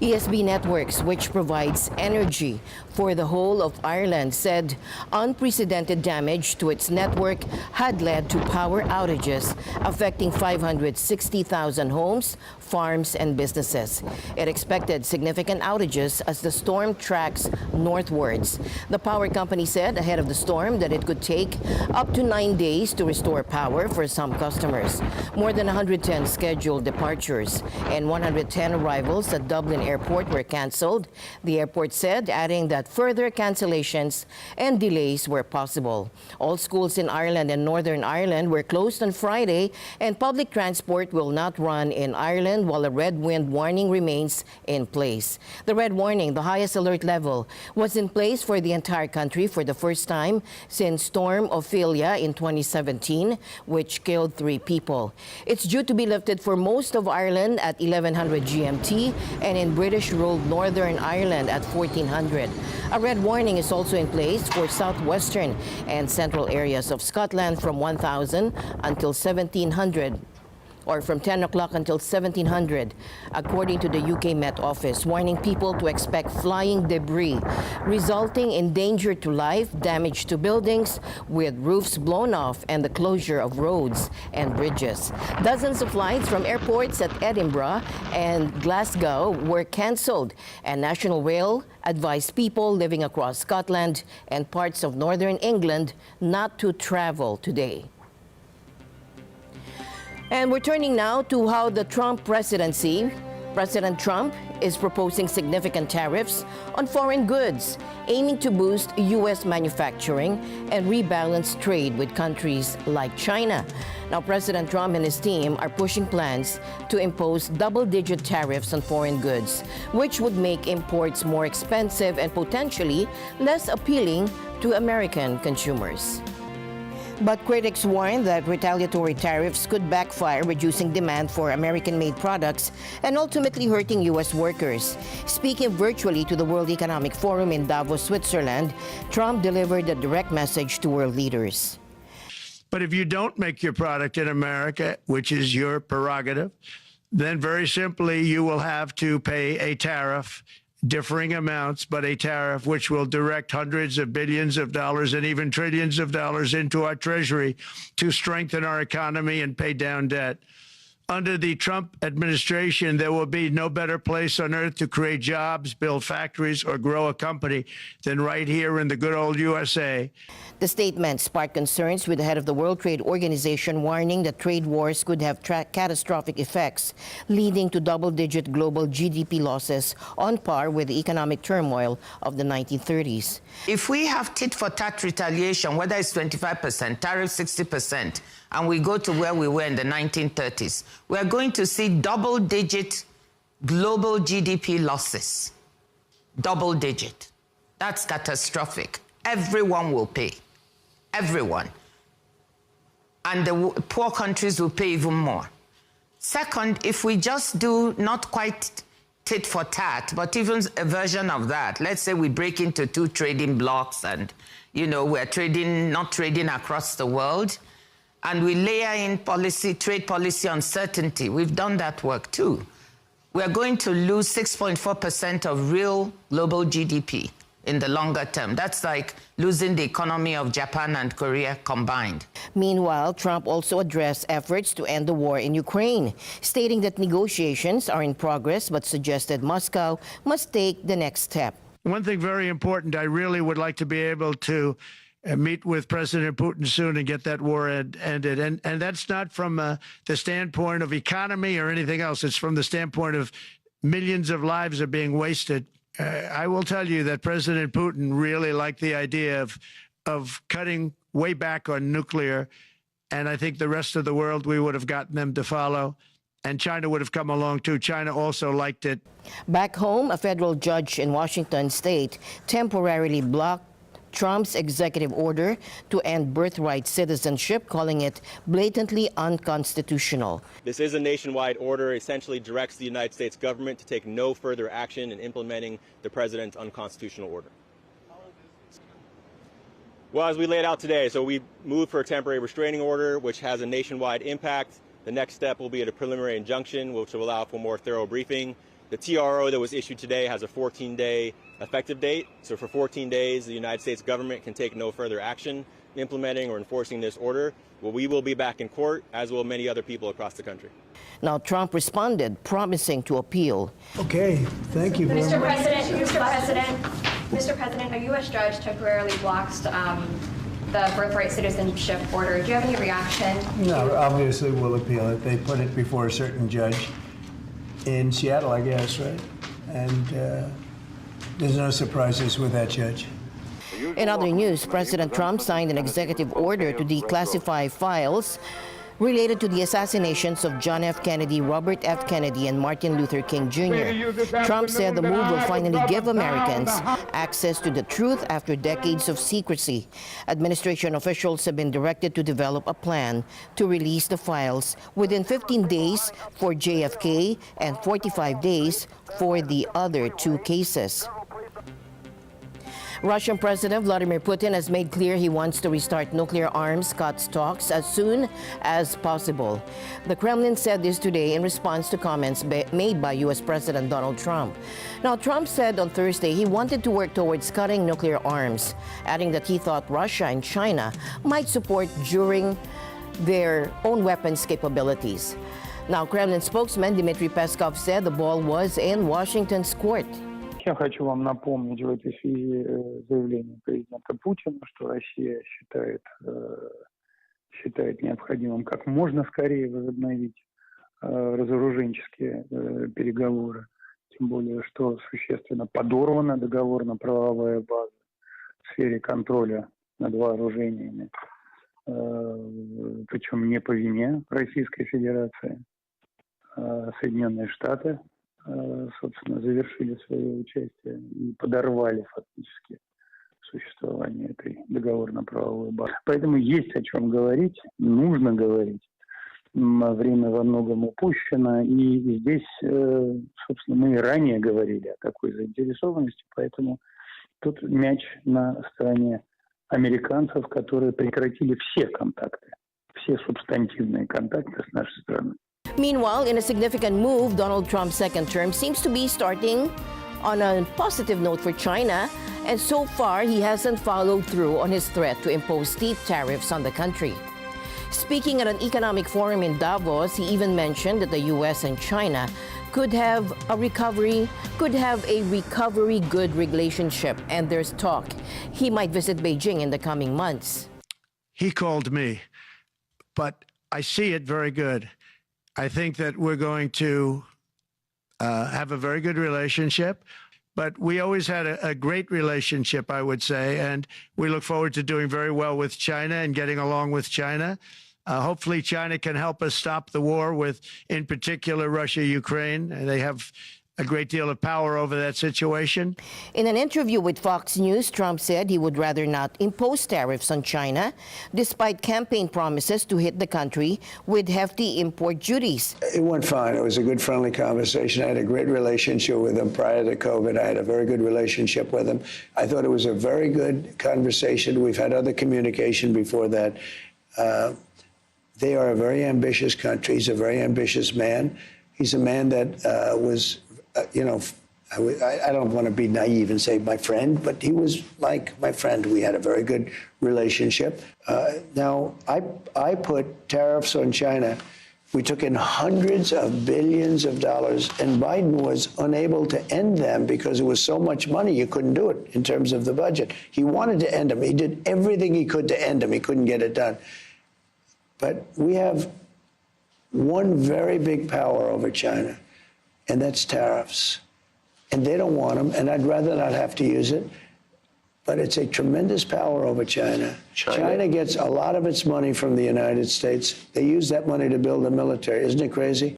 N: ESB Networks, which provides energy for the whole of Ireland, said unprecedented damage to its network had led to power outages affecting 560,000 homes, farms, and businesses. It expected significant outages as the storm tracks northwards. The power company said ahead of the storm that it could take up to 9 days to restore power for some customers. More than 110 scheduled departures and 110 arrivals at Dublin Airport were canceled, the airport said, adding that further cancellations and delays were possible. All schools in Ireland and Northern Ireland were closed on Friday, and public transport will not run in Ireland while a red wind warning remains in place. The red warning, the highest alert level, was in place for the entire country for the first time since Storm Ophelia in 2017, which killed 3 people. It's due to be lifted for most of Ireland at 1100 GMT and in British ruled Northern Ireland at 1400. A red warning is also in place for southwestern and central areas of Scotland from 1000 until 1700. Or from 10 o'clock until 1700, according to the UK Met Office, warning people to expect flying debris, resulting in danger to life, damage to buildings with roofs blown off, and the closure of roads and bridges. Dozens of flights from airports at Edinburgh and Glasgow were cancelled, and National Rail advised people living across Scotland and parts of northern England not to travel today. And we're turning now to how the Trump presidency, President Trump is proposing significant tariffs on foreign goods, aiming to boost U.S. manufacturing and rebalance trade with countries like China. Now, President Trump and his team are pushing plans to impose double-digit tariffs on foreign goods, which would make imports more expensive and potentially less appealing to American consumers. But critics warn that retaliatory tariffs could backfire, reducing demand for American-made products and ultimately hurting U.S. workers. Speaking virtually to the World Economic Forum in Davos, Switzerland, Trump delivered a direct message to world leaders.
B: But if you don't make your product in America, which is your prerogative, then very simply you will have to pay a tariff, differing amounts, but a tariff which will direct hundreds of billions of dollars and even trillions of dollars into our treasury to strengthen our economy and pay down debt. under the Trump administration, there will be no better place on earth to create jobs, build factories, or grow a company than right here in the good old USA.
N: The statement sparked concerns with the head of the World Trade Organization warning that trade wars could have catastrophic effects, leading to double-digit global GDP losses on par with the economic turmoil of the 1930s.
C: If we have tit-for-tat retaliation, whether it's 25%, tariff 60%, and we go to where we were in the 1930s, we're going to see double-digit global GDP losses. Double-digit. That's catastrophic. Everyone will pay. Everyone. And the poor countries will pay even more. Second, if we just do not quite tit for tat, but even a version of that, let's say we break into two trading blocks and, you know, we're not trading across the world, and we layer in trade policy uncertainty. We've done that work too. We're going to lose 6.4% of real global GDP in the longer term. That's like losing the economy of Japan and Korea combined.
N: Meanwhile, Trump also addressed efforts to end the war in Ukraine, stating that negotiations are in progress but suggested Moscow must take the next step.
B: One thing very important, I really would like to be able to meet with President Putin soon and get that war ended. And that's not from the standpoint of economy or anything else. It's from the standpoint of millions of lives are being wasted. I will tell you that President Putin really liked the idea of cutting way back on nuclear. And I think the rest of the world, we would have gotten them to follow. And China would have come along too. China also liked it.
N: Back home, a federal judge in Washington state temporarily blocked Trump's executive order to end birthright citizenship, calling it blatantly unconstitutional.
S: This is a nationwide order, essentially directs the United States government to take no further action in implementing the president's unconstitutional order. Well, as we laid out today, so we moved for a temporary restraining order, which has a nationwide impact. The next step will be at a preliminary injunction, which will allow for more thorough briefing. The TRO that was issued today has a 14-day effective date. So for 14 days, the United States government can take no further action implementing or enforcing this order. Well, we will be back in court, as will many other people across the country.
N: Now, Trump responded, promising to appeal.
O: Okay, thank you very much.
U: Mr. President, a U.S. judge temporarily blocks the birthright citizenship order. Do you have any reaction?
O: No, obviously we'll appeal it. They put it before a certain judge in Seattle, I guess, right? And there's no surprises with that judge.
N: In other news, President Trump signed an executive order to declassify files related to the assassinations of John F. Kennedy, Robert F. Kennedy, and Martin Luther King Jr. Trump said the move will finally give Americans access to the truth after decades of secrecy. Administration officials have been directed to develop a plan to release the files within 15 days for JFK and 45 days for the other two cases. Russian President Vladimir Putin has made clear he wants to restart nuclear arms cuts talks as soon as possible. The Kremlin said this today in response to comments made by U.S. President Donald Trump. Now, Trump said on Thursday he wanted to work towards cutting nuclear arms, adding that he thought Russia and China might support during their own weapons capabilities. Now, Kremlin spokesman Dmitry Peskov said the ball was in Washington's court.
V: Я хочу вам напомнить в этой связи заявление президента Путина, что Россия считает необходимым как можно скорее возобновить разоруженческие переговоры, тем более что существенно подорвана договорно-правовая база в сфере контроля над вооружениями, причем не по вине Российской Федерации. Соединенные Штаты собственно, завершили свое участие и подорвали фактически существование этой договорно-правовой базы. Поэтому есть о чем говорить, нужно говорить. Время во многом упущено, и здесь, собственно, мы и ранее говорили о такой заинтересованности, поэтому тут мяч на стороне американцев, которые прекратили все контакты, все субстантивные контакты с нашей страной.
N: Meanwhile, in a significant move, Donald Trump's second term seems to be starting on a positive note for China, and so far he hasn't followed through on his threat to impose steep tariffs on the country. Speaking at an economic forum in Davos, he even mentioned that the U.S. and China could have a recovery good relationship, and there's talk he might visit Beijing in the coming months.
B: He called me, but I see it very good. I think that we're going to have a very good relationship, but we always had a great relationship, I would say, and we look forward to doing very well with China and getting along with China. Hopefully China can help us stop the war with, in particular, Russia, Ukraine. They have a great deal of power over that situation.
N: In an interview with Fox News, Trump said he would rather not impose tariffs on China, despite campaign promises to hit the country with hefty import duties.
O: It went fine. It was a good, friendly conversation. I had a great relationship with him prior to COVID. I had a very good relationship with him. I thought it was a very good conversation. We've had other communication before that. They are a very ambitious country. He's a very ambitious man. He's a man that was, I don't want to be naive and say my friend, but he was like my friend. We had a very good relationship. Now, I put tariffs on China. We took in hundreds of billions of dollars, and Biden was unable to end them because it was so much money you couldn't do it in terms of the budget. He wanted to end them. He did everything he could to end them. He couldn't get it done. But we have one very big power over China, and that's tariffs. And they don't want them, and I'd rather not have to use it. But it's a tremendous power over China. China gets a lot of its money from the United States. They use that money to build a military. Isn't it crazy?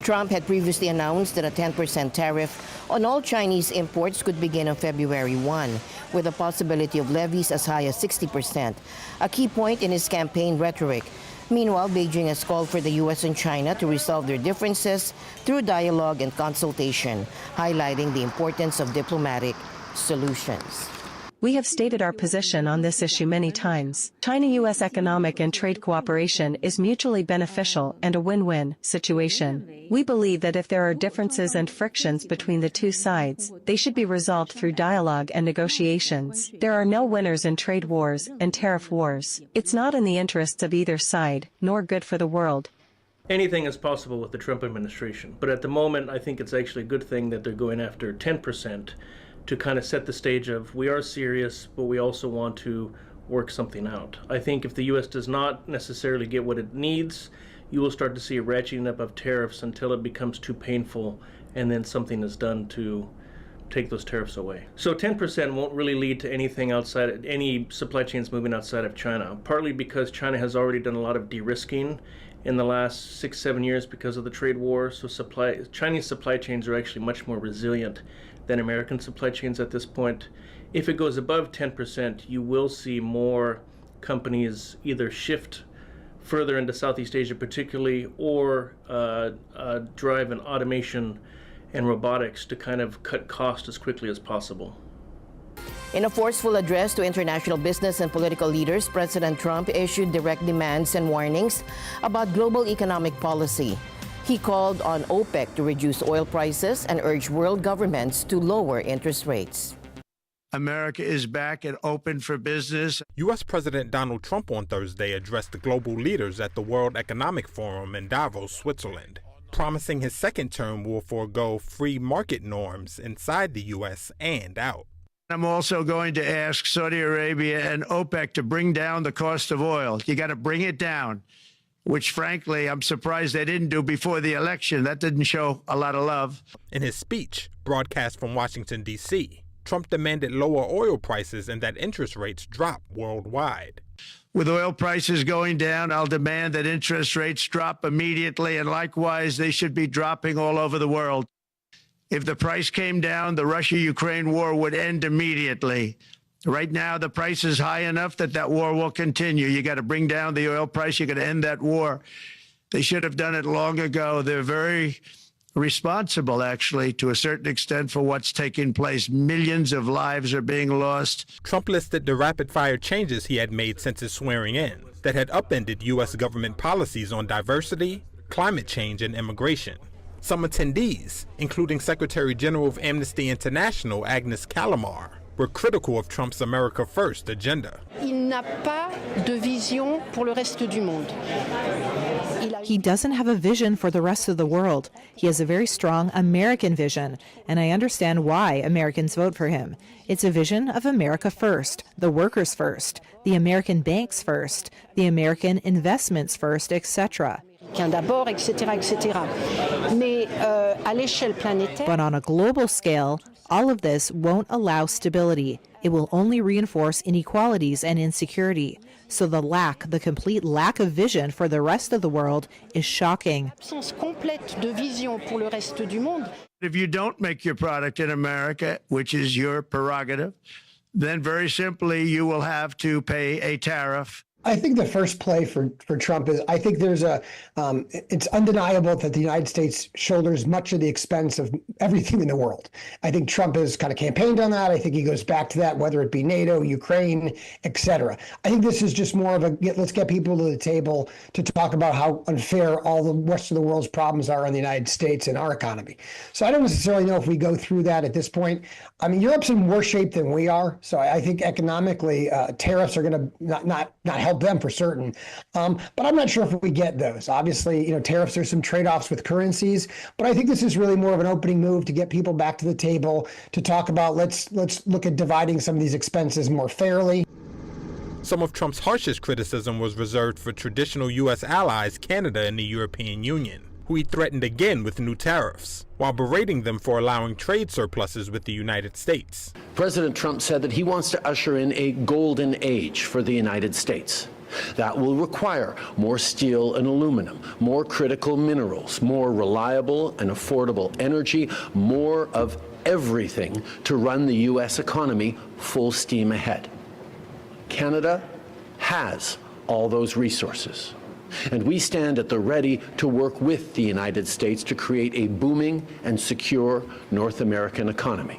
N: Trump had previously announced that a 10% tariff on all Chinese imports could begin on February 1, with a possibility of levies as high as 60%, a key point in his campaign rhetoric. Meanwhile, Beijing has called for the U.S. and China to resolve their differences through dialogue and consultation, highlighting the importance of diplomatic solutions.
R: We have stated our position on this issue many times. China-U.S. economic and trade cooperation is mutually beneficial and a win-win situation. We believe that if there are differences and frictions between the two sides, they should be resolved through dialogue and negotiations. There are no winners in trade wars and tariff wars. It's not in the interests of either side, nor good for the world.
D: Anything is possible with the Trump administration, but at the moment I think it's actually a good thing that they're going after 10%. To kind of set the stage of, we are serious, but we also want to work something out. I think if the U.S. does not necessarily get what it needs, you will start to see a ratcheting up of tariffs until it becomes too painful, and then something is done to take those tariffs away. So 10% won't really lead to anything outside, any supply chains moving outside of China, partly because China has already done a lot of de-risking in the last 6-7 years because of the trade war. So Chinese supply chains are actually much more resilient than American supply chains at this point. If it goes above 10%, you will see more companies either shift further into Southeast Asia particularly, or drive in automation and robotics to kind of cut costs as quickly as possible.
N: In a forceful address to international business and political leaders, President Trump issued direct demands and warnings about global economic policy. He called on OPEC to reduce oil prices and urged world governments to lower interest rates.
B: America is back and open for business.
F: U.S. President Donald Trump on Thursday addressed the global leaders at the World Economic Forum in Davos, Switzerland, promising his second term will forego free market norms inside the U.S. and out.
B: I'm also going to ask Saudi Arabia and OPEC to bring down the cost of oil. You got to bring it down, which, frankly, I'm surprised they didn't do before the election. That didn't show a lot of love.
F: In his speech, broadcast from Washington, D.C., Trump demanded lower oil prices and that interest rates drop worldwide.
B: With oil prices going down, I'll demand that interest rates drop immediately, and likewise, they should be dropping all over the world. If the price came down, the Russia-Ukraine war would end immediately. Right now, the price is high enough that war will continue. You got to bring down the oil price. You got to end that war. They should have done it long ago. They're very responsible, actually, to a certain extent, for what's taking place. Millions of lives are being lost.
F: Trump listed the rapid-fire changes he had made since his swearing in that had upended U.S. government policies on diversity, climate change, and immigration. Some attendees, including Secretary General of Amnesty International Agnes Callamard, were critical of Trump's America First agenda.
E: Il n'a pas de vision pour le reste du monde.
G: He doesn't have a vision for the rest of the world. He has a very strong American vision, and I understand why Americans vote for him. It's a vision of America first, the workers first, the American banks first, the American investments first, etc.
E: D'abord, etc., etc. Mais à l'échelle planétaire.
G: But on a global scale, all of this won't allow stability. It will only reinforce inequalities and insecurity. So the complete lack of vision for the rest of the world is shocking.
E: Absence complète de vision pour le reste du monde.
B: If you don't make your product in America, which is your prerogative, then very simply you will have to pay a tariff.
W: I think the first play for Trump is, I think there's it's undeniable that the United States shoulders much of the expense of everything in the world. I think Trump has kind of campaigned on that. I think he goes back to that, whether it be NATO, Ukraine, etc. I think this is just more of a, let's get people to the table to talk about how unfair all the rest of the world's problems are in the United States and our economy. So I don't necessarily know if we go through that at this point. I mean, Europe's in worse shape than we are. So I think economically, tariffs are going to not help them for certain. But I'm not sure if we get those. Obviously, tariffs, there's some trade-offs with currencies, but I think this is really more of an opening move to get people back to the table to talk about let's look at dividing some of these expenses more fairly.
F: Some of Trump's harshest criticism was reserved for traditional U.S. allies, Canada and the European Union, who he threatened again with new tariffs, while berating them for allowing trade surpluses with the United States.
X: President Trump said that he wants to usher in a golden age for the United States. That will require more steel and aluminum, more critical minerals, more reliable and affordable energy, more of everything to run the U.S. economy full steam ahead. Canada has all those resources, and we stand at the ready to work with the United States to create a booming and secure North American economy.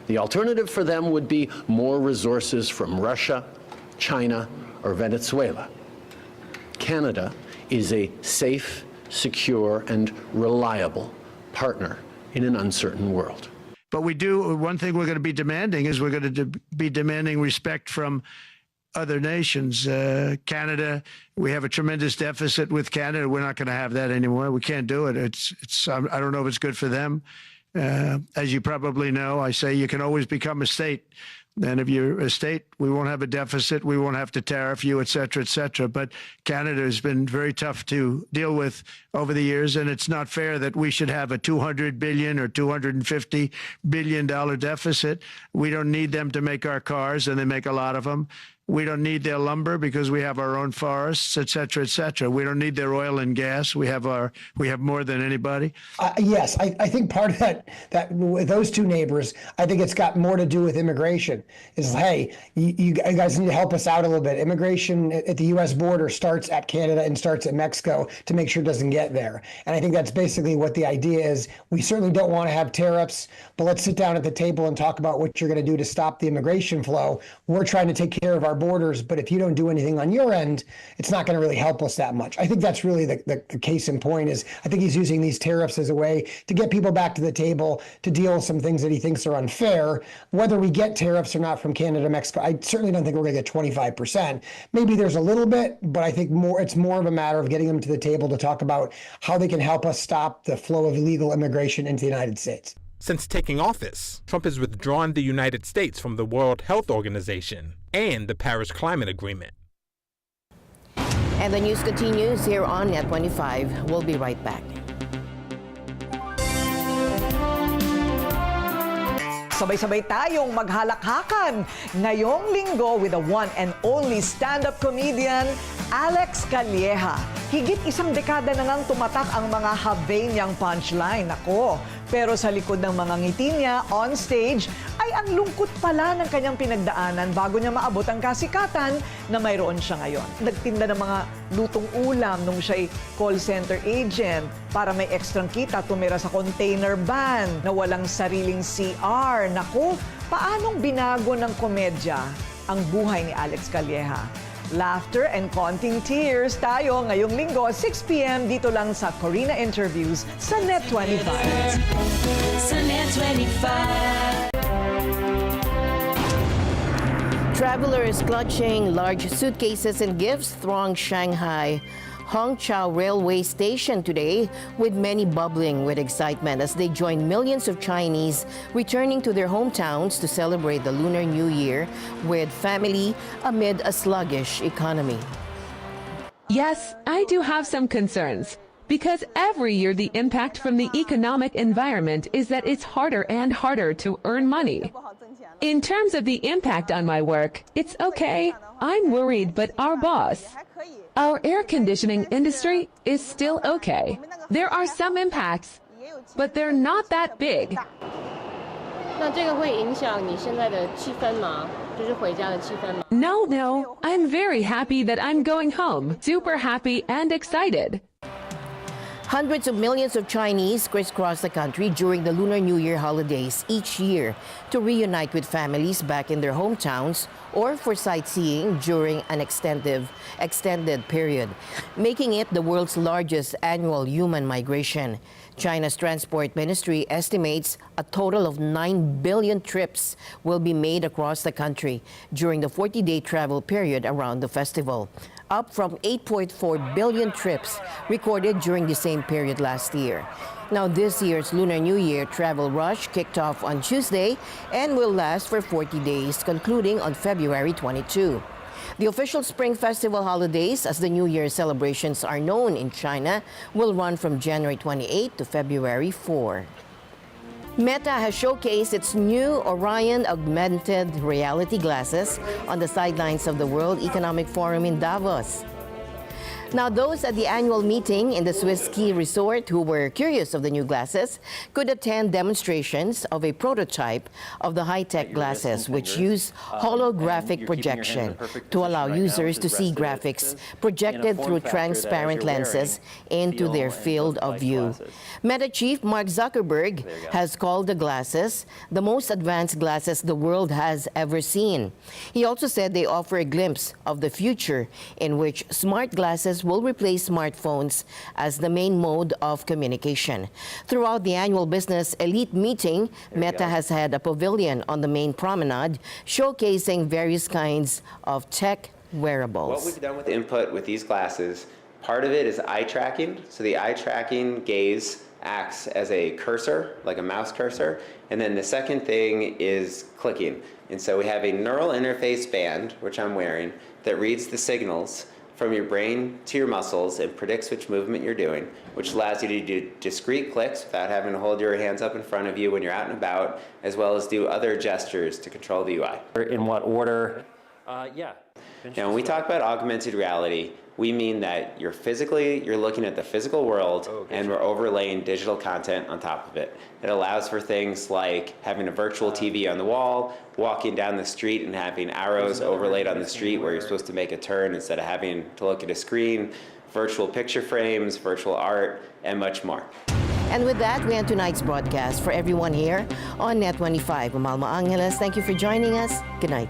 X: The alternative for them would be more resources from Russia, China, or Venezuela. Canada is a safe, secure, and reliable partner in an uncertain world.
B: But one thing we're going to be demanding is we're going to be demanding respect from other nations. Canada, we have a tremendous deficit with Canada. We're not going to have that anymore. We can't do it. I don't know if it's good for them. As you probably know, I say you can always become a state. And if you're a state, we won't have a deficit. We won't have to tariff you, et cetera, et cetera. But Canada has been very tough to deal with over the years. And it's not fair that we should have a $200 billion or $250 billion deficit. We don't need them to make our cars, and they make a lot of them. We don't need their lumber because we have our own forests, et cetera, et cetera. We don't need their oil and gas. We have more than anybody.
W: Yes, I think part of that with those two neighbors, I think it's got more to do with immigration. Is hey, you guys need to help us out a little bit. Immigration at the U.S. border starts at Canada and starts at Mexico to make sure it doesn't get there. And I think that's basically what the idea is. We certainly don't want to have tariffs, but let's sit down at the table and talk about what you're going to do to stop the immigration flow. We're trying to take care of our borders, but if you don't do anything on your end, it's not going to really help us that much. I think that's really the case in point. Is I think he's using these tariffs as a way to get people back to the table to deal with some things that he thinks are unfair. Whether we get tariffs or not from Canada, Mexico, I certainly don't think we're going to get 25%. Maybe there's a little bit, but I think it's more of a matter of getting them to the table to talk about how they can help us stop the flow of illegal immigration into the United States.
F: Since taking office, Trump has withdrawn the United States from the World Health Organization and the Paris Climate Agreement.
N: And the news continues here on Net 25. We'll be right back.
Y: Sabay-sabay tayong maghalakhakan ngayong linggo with the one and only stand-up comedian, Alex Calleja. Higit isang dekada na ngang tumatak ang mga habe niyang punchline. Ako, pero sa likod ng mga ngiti niya on stage ay ang lungkot pala ng kanyang pinagdaanan bago niya maabot ang kasikatan na mayroon siya ngayon. Nagtinda ng mga lutong ulam nung siya'y call center agent para may ekstrang kita, tumira sa container van na walang sariling CR. Naku, paanong binago ng komedya ang buhay ni Alex Calleja? Laughter and konting tears tayo ngayong linggo, 6 p.m. dito lang sa Corina Interviews sa Net 25.
Z: Sa Net 25.
N: Travelers clutching large suitcases and gifts throng Shanghai Hongqiao Railway Station today, with many bubbling with excitement as they join millions of Chinese returning to their hometowns to celebrate the Lunar New Year with family amid a sluggish economy.
H: Yes, I do have some concerns, because every year the impact from the economic environment is that it's harder and harder to earn money. In terms of the impact on my work, it's okay. I'm worried, but our boss, our air conditioning industry is still okay. There are some impacts, but they're not that big. No, I'm very happy that I'm going home. Super happy and excited.
N: Hundreds of millions of Chinese crisscross the country during the Lunar New Year holidays each year to reunite with families back in their hometowns or for sightseeing during an extended period, making it the world's largest annual human migration. China's Transport Ministry estimates a total of 9 billion trips will be made across the country during the 40-day travel period around the festival, up from 8.4 billion trips recorded during the same period last year. Now, this year's Lunar New Year travel rush kicked off on Tuesday and will last for 40 days, concluding on February 22. The official Spring Festival holidays, as the New Year celebrations are known in China, will run from January 28 to February 4. Meta has showcased its new Orion augmented reality glasses on the sidelines of the World Economic Forum in Davos. Now, those at the annual meeting in the Swiss ski resort who were curious of the new glasses could attend demonstrations of a prototype of the high-tech glasses, which use holographic projection to allow users to see graphics projected through transparent lenses into their field of view. Meta chief Mark Zuckerberg has called the glasses the most advanced glasses the world has ever seen. He also said they offer a glimpse of the future in which smart glasses will replace smartphones as the main mode of communication. Throughout the annual business elite meeting, Meta has had a pavilion on the main promenade showcasing various kinds of tech wearables.
I: What we've done with input with these glasses, part of it is eye tracking. So the eye tracking gaze acts as a cursor, like a mouse cursor. And then the second thing is clicking. And so we have a neural interface band, which I'm wearing, that reads the signals from your brain to your muscles and predicts which movement you're doing, which allows you to do discrete clicks without having to hold your hands up in front of you when you're out and about, as well as do other gestures to control the UI.
K: In what order?
I: Yeah. Now, when we talk about augmented reality, we mean that you're looking at the physical world, and we're overlaying digital content on top of it. It allows for things like having a virtual TV on the wall, walking down the street and having arrows overlaid on the street where you're supposed to make a turn instead of having to look at a screen, virtual picture frames, virtual art, and much more.
N: And with that, we end tonight's broadcast. For everyone here on Net 25, I'm Alma Angeles. Thank you for joining us. Good night.